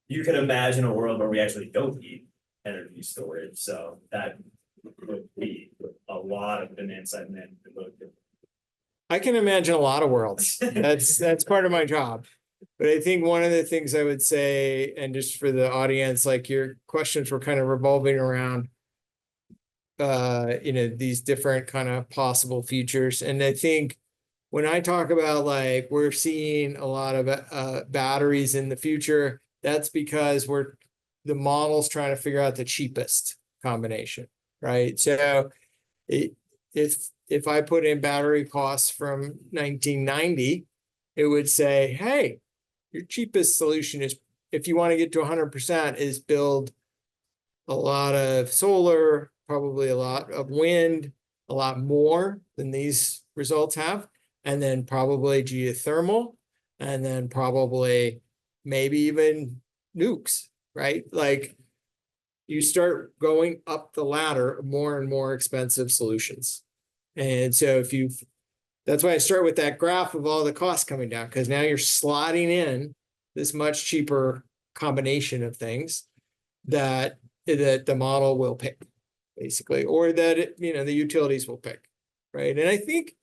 you can imagine a world where we actually don't need energy storage. So that would be a lot of demand side management. I can imagine a lot of worlds. That's part of my job. But I think one of the things I would say, and just for the audience, like your questions were kind of revolving around these different kind of possible futures. And I think when I talk about like we're seeing a lot of batteries in the future, that's because the model's trying to figure out the cheapest combination, right? So if I put in battery costs from 1990, it would say, hey, your cheapest solution is, if you want to get to 100%, is build a lot of solar, probably a lot of wind, a lot more than these results have, and then probably geothermal, and then probably maybe even nukes, right? Like you start going up the ladder, more and more expensive solutions. And so that's why I start with that graph of all the costs coming down, because now you're slotting in this much cheaper combination of things that the model will pick, basically, or that the utilities will pick, right? And I think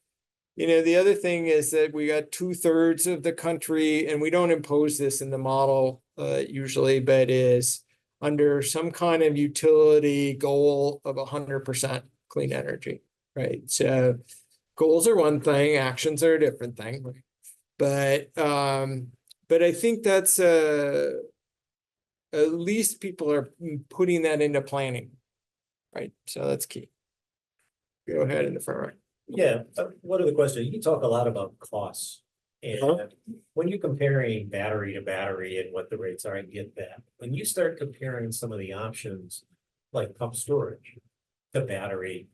the other thing is that we got 2/3 of the country, and we don't impose this in the model usually, but is under some kind of utility goal of 100% clean energy, right? So goals are one thing, actions are a different thing, but I think that's at least people are putting that into planning, right? So that's key. Go ahead in the front right. Yeah, one other question. You talk a lot about costs And when you're comparing battery to battery and what the rates are, I get that. When you start comparing some of the options, like pump storage to battery,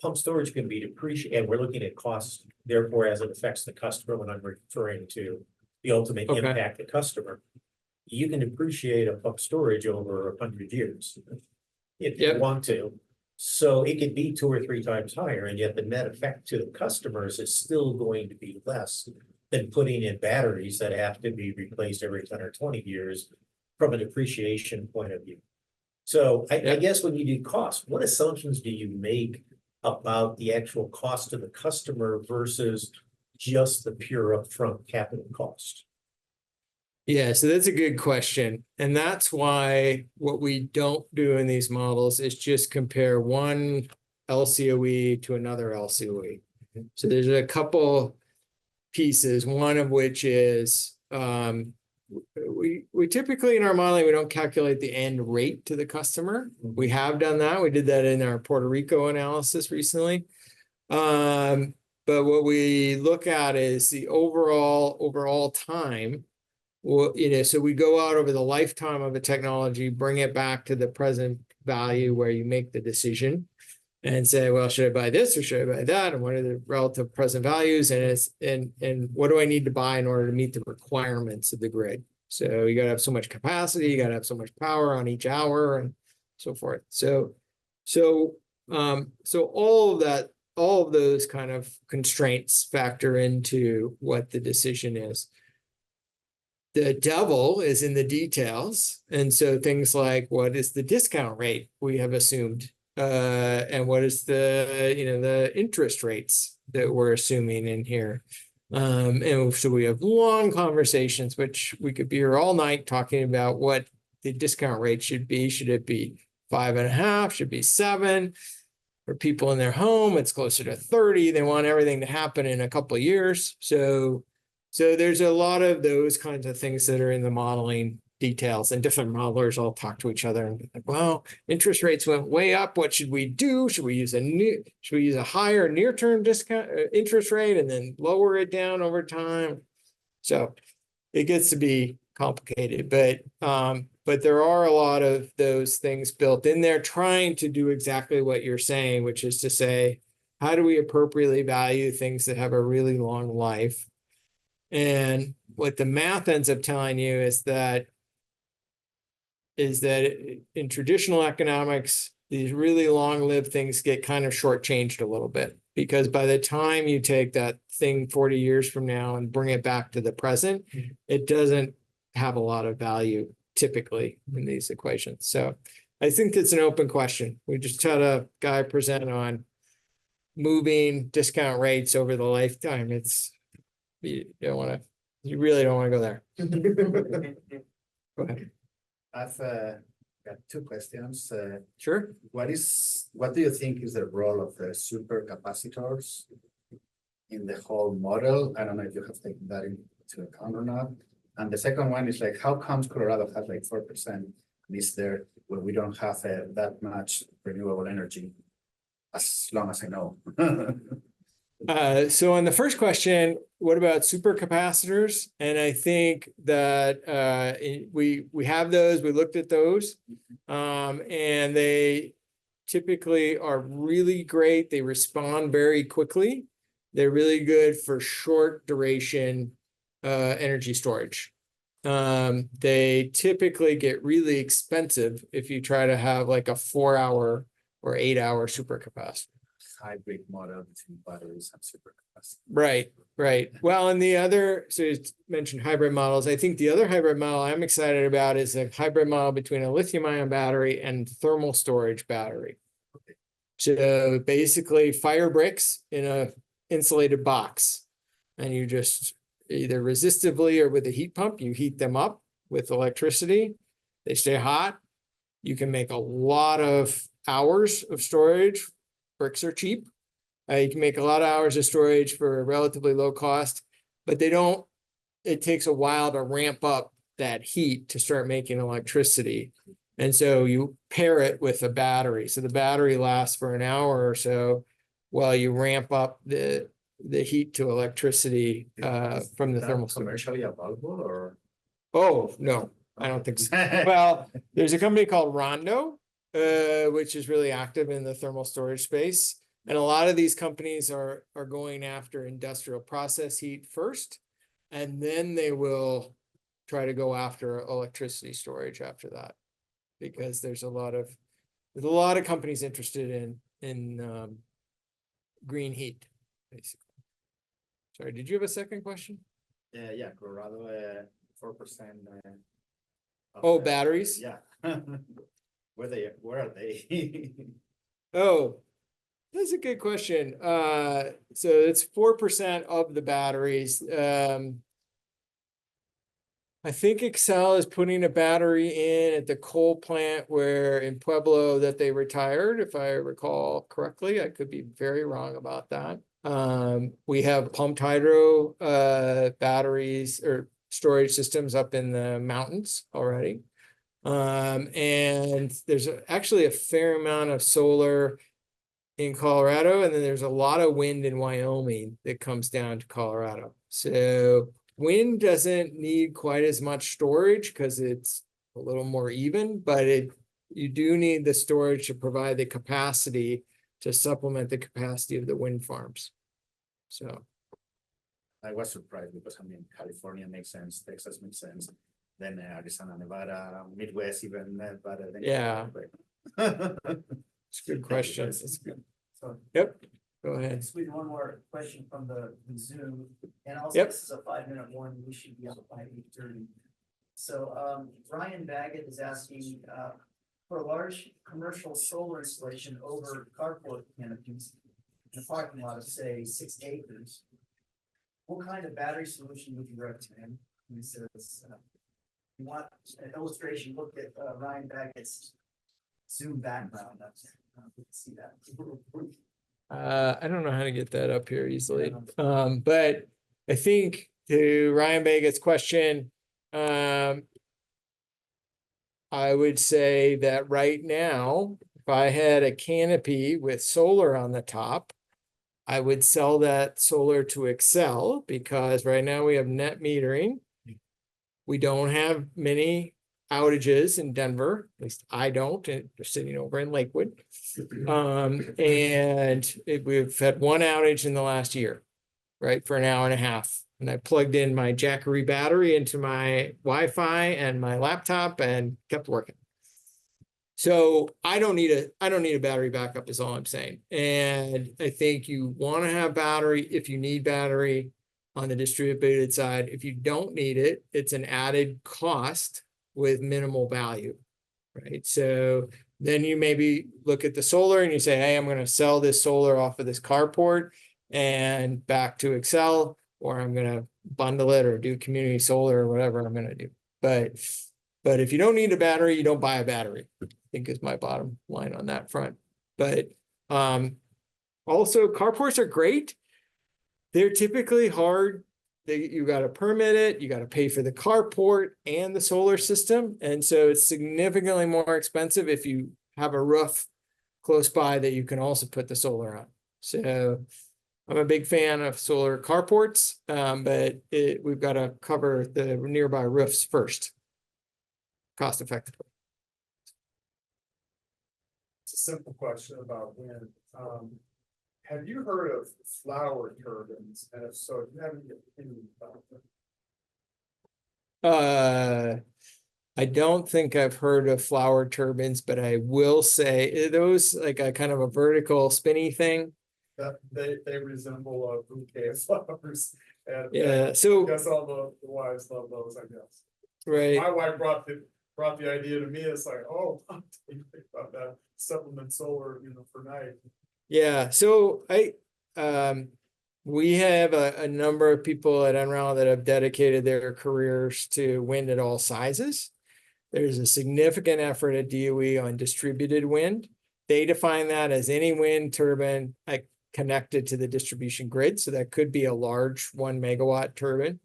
pump storage can be depreciated, and we're looking at costs, therefore, as it affects the customer, when I'm referring to the ultimate Okay. impact the customer. You can depreciate a pump storage over 100 years if you Yep. want to. So it could be 2 or 3 times higher, and yet the net effect to the customers is still going to be less than putting in batteries that have to be replaced every 10 or 20 years from a depreciation point of view. So I Yep. guess when you do cost, what assumptions do you make about the actual cost to the customer versus just the pure upfront capital cost? Yeah, so that's a good question. And that's why what we don't do in these models is just compare one LCOE to another LCOE. So there's a couple pieces, one of which is we typically in our modeling, we don't calculate the end rate to the customer. We have done that. We did that in our Puerto Rico analysis recently. But what we look at is the overall time. Well, so we go out over the lifetime of a technology, bring it back to the present value where you make the decision and say, well, should I buy this or should I buy that? And what are the relative present values? And what do I need to buy in order to meet the requirements of the grid? So you got to have so much capacity, you got to have so much power on each hour and so forth. So all of that, all of those kind of constraints factor into what the decision is. The devil is in the details. And so things like, what is the discount rate we have assumed? And what is the interest rates that we're assuming in here? And so we have long conversations, which we could be here all night talking about what the discount rate should be. Should it be 5.5? Should it be 7? For people in their home, it's closer to 30. They want everything to happen in a couple of years. So there's a lot of those kinds of things that are in the modeling details, and different modelers all talk to each other and be like, well, interest rates went way up. What should we do? Should we use a higher near-term discount interest rate and then lower it down over time? So it gets to be complicated, but there are a lot of those things built in there trying to do exactly what you're saying, which is to say, how do we appropriately value things that have a really long life? And what the math ends up telling you is that in traditional economics, these really long-lived things get kind of shortchanged a little bit, because by the time you take that thing 40 years from now and bring it back to the present, it doesn't have a lot of value typically in these equations. So I think it's an open question. We just had a guy present on moving discount rates over the lifetime. You really don't want to go there. Go ahead. I've got 2 questions. Sure. What do you think is the role of the supercapacitors in the whole model? I don't know if you have taken that into account or not. And the second one is like, how comes Colorado has like 4% and is there where we don't have that much renewable energy, as long as I know? So on the first question, what about supercapacitors? And I think that we have those, we looked at those, and they typically are really great. They respond very quickly. They're really good for short duration energy storage. They typically get really expensive if you try to have like a 4-hour or 8-hour supercapacitor. Hybrid model between batteries and supercapacitors. Right. Well, and so you mentioned hybrid models. I think the other hybrid model I'm excited about is a hybrid model between a lithium-ion battery and thermal storage battery. So basically fire bricks in a insulated box, and you just either resistively or with a heat pump, you heat them up with electricity. They stay hot. You can make a lot of hours of storage. Bricks are cheap. You can make a lot of hours of storage for a relatively low cost, but it takes a while to ramp up that heat to start making electricity. And so you pair it with a battery. So the battery lasts for an hour or so while you ramp up the the heat to electricity from the Is that thermal storage. commercially available or? Oh, no, I don't think so. Well, there's a company called Rondo, which is really active in the thermal storage space. And a lot of these companies are going after industrial process heat first, and then they will try to go after electricity storage after that. Because there's a lot of companies interested in green heat, basically. Sorry, did you have a second question? Yeah, Colorado, 4%. Oh, batteries? Yeah. Where are they? Oh, that's a good question. So it's 4% of the batteries. I think Excel is putting a battery in at the coal plant where in Pueblo that they retired, if I recall correctly. I could be very wrong about that. We have pumped hydro batteries or storage systems up in the mountains already. And there's actually a fair amount of solar in Colorado, and then there's a lot of wind in Wyoming that comes down to Colorado. So wind doesn't need quite as much storage because it's a little more even, but you do need the storage to provide the capacity to supplement the capacity of the wind farms. So I was surprised because I mean, California makes sense, Texas makes sense, then Arizona, Nevada, Midwest, even Nevada. yeah, it's a good question. It's good. Yep. Go ahead. Squeeze one more question from the Zoom, and also Yep. this is a 5-minute one, we should be on by 8:30. So Ryan Baggett is asking for a large commercial solar installation over carport canopies in a parking lot of say 6 acres. What kind of battery solution would you recommend? He says, you want an illustration, look at Ryan Baggett's Zoom background. We can see that. I don't know how to get that up here easily. But I think to Ryan Baggett's question, I would say that right now, if I had a canopy with solar on the top, I would sell that solar to Excel because right now we have net metering. We don't have many outages in Denver, at least I don't, and they're sitting over in Lakewood. We've had one outage in the last year, right, for an hour and a half. And I plugged in my Jackery battery into my Wi-Fi and my laptop and kept working. So I don't need a battery backup is all I'm saying. And I think you want to have battery if you need battery on the distributed side. If you don't need it, it's an added cost with minimal value, right? So then you maybe look at the solar and you say, hey, I'm going to sell this solar off of this carport and back to Excel, or I'm going to bundle it or do community solar or whatever I'm going to do. But if you don't need a battery, you don't buy a battery, I think is my bottom line on that front. But also carports are great. They're typically hard. You got to permit it, you got to pay for the carport and the solar system. And so it's significantly more expensive if you have a roof close by that you can also put the solar on. So I'm a big fan of solar carports, but we've got to cover the nearby roofs first, cost effectively. It's a simple question about wind. Have you heard of flower turbines? And if so, do you have any opinion about them? I don't think I've heard of flower turbines, but I will say those like a kind of a vertical spinny thing. That they resemble a bouquet of flowers. And Yeah, so I guess all the wives love those, I guess. right. My wife brought the idea to me. It's like, oh, I'm thinking about that supplement solar, for night. Yeah, so we have a number of people at NREL that have dedicated their careers to wind at all sizes. There's a significant effort at DOE on distributed wind. They define that as any wind turbine connected to the distribution grid. So that could be a large 1 megawatt turbine,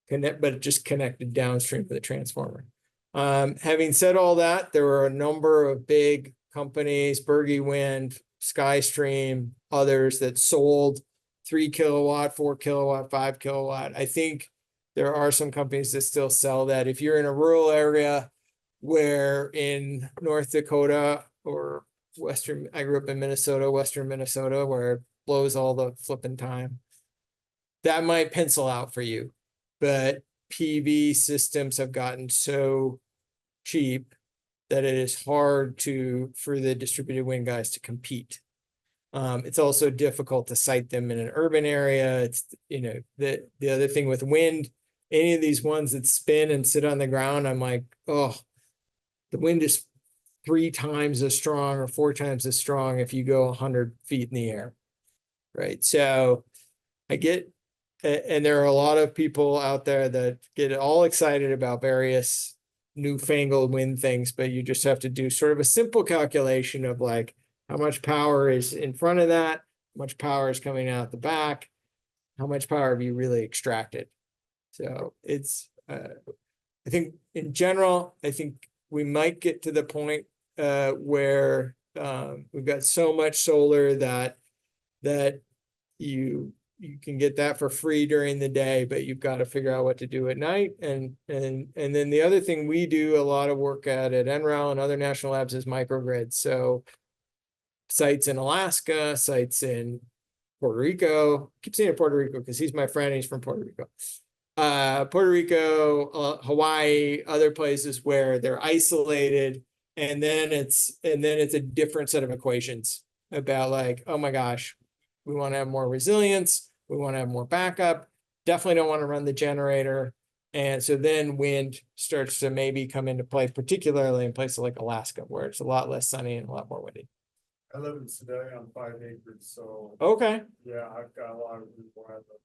but just connected downstream of the transformer. Having said all that, there were a number of big companies, Berge Wind, SkyStream, others that sold 3 kilowatt, 4 kilowatt, 5 kilowatt. I think there are some companies that still sell that. If you're in a rural area where in North Dakota or I grew up in Minnesota, Western Minnesota, where it blows all the flipping time, that might pencil out for you. But PV systems have gotten so cheap that it is hard for the distributed wind guys to compete. It's also difficult to site them in an urban area. It's, the other thing with wind, any of these ones that spin and sit on the ground, I'm like, oh, the wind is 3 times as strong or 4 times as strong if you go 100 feet in the air, right? So I get, and there are a lot of people out there that get all excited about various newfangled wind things, but you just have to do sort of a simple calculation of like, how much power is in front of that, how much power is coming out the back, how much power have you really extracted? So it's, I think in general, I think we might get to the point where we've got so much solar that you can get that for free during the day, but you've got to figure out what to do at night. And then the other thing we do a lot of work at NREL and other national labs is microgrids. So sites in Alaska, sites in Puerto Rico. I keep saying Puerto Rico because he's my friend. He's from Puerto Rico. Puerto Rico, Hawaii, other places where they're isolated, and then it's a different set of equations about like, oh my gosh, we want to have more resilience, we want to have more backup, definitely don't want to run the generator. And so then wind starts to maybe come into play, particularly in places like Alaska, where it's a lot less sunny and a lot more windy. I live in Sedalia on 5 acres, so Okay. yeah, I've got a lot of people out there.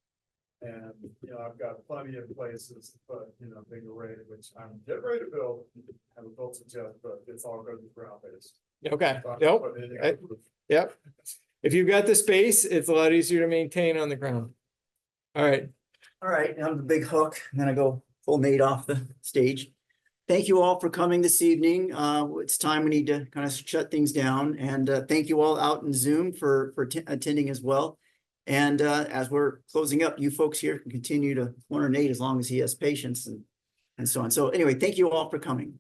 And, I've got plenty of places to put, big array, which I'm getting ready to build. I haven't built it yet, but it's all going to be ground based. Okay. Yep. If you've got the space, it's a lot easier to maintain on the ground. All right. All right, now the big hook, and then I go full Nate off the stage. Thank you all for coming this evening. It's time we need to kind of shut things down, and thank you all out in Zoom for attending as well. And as we're closing up, you folks here can continue to corner Nate as long as he has patience and so on. So anyway, thank you all for coming.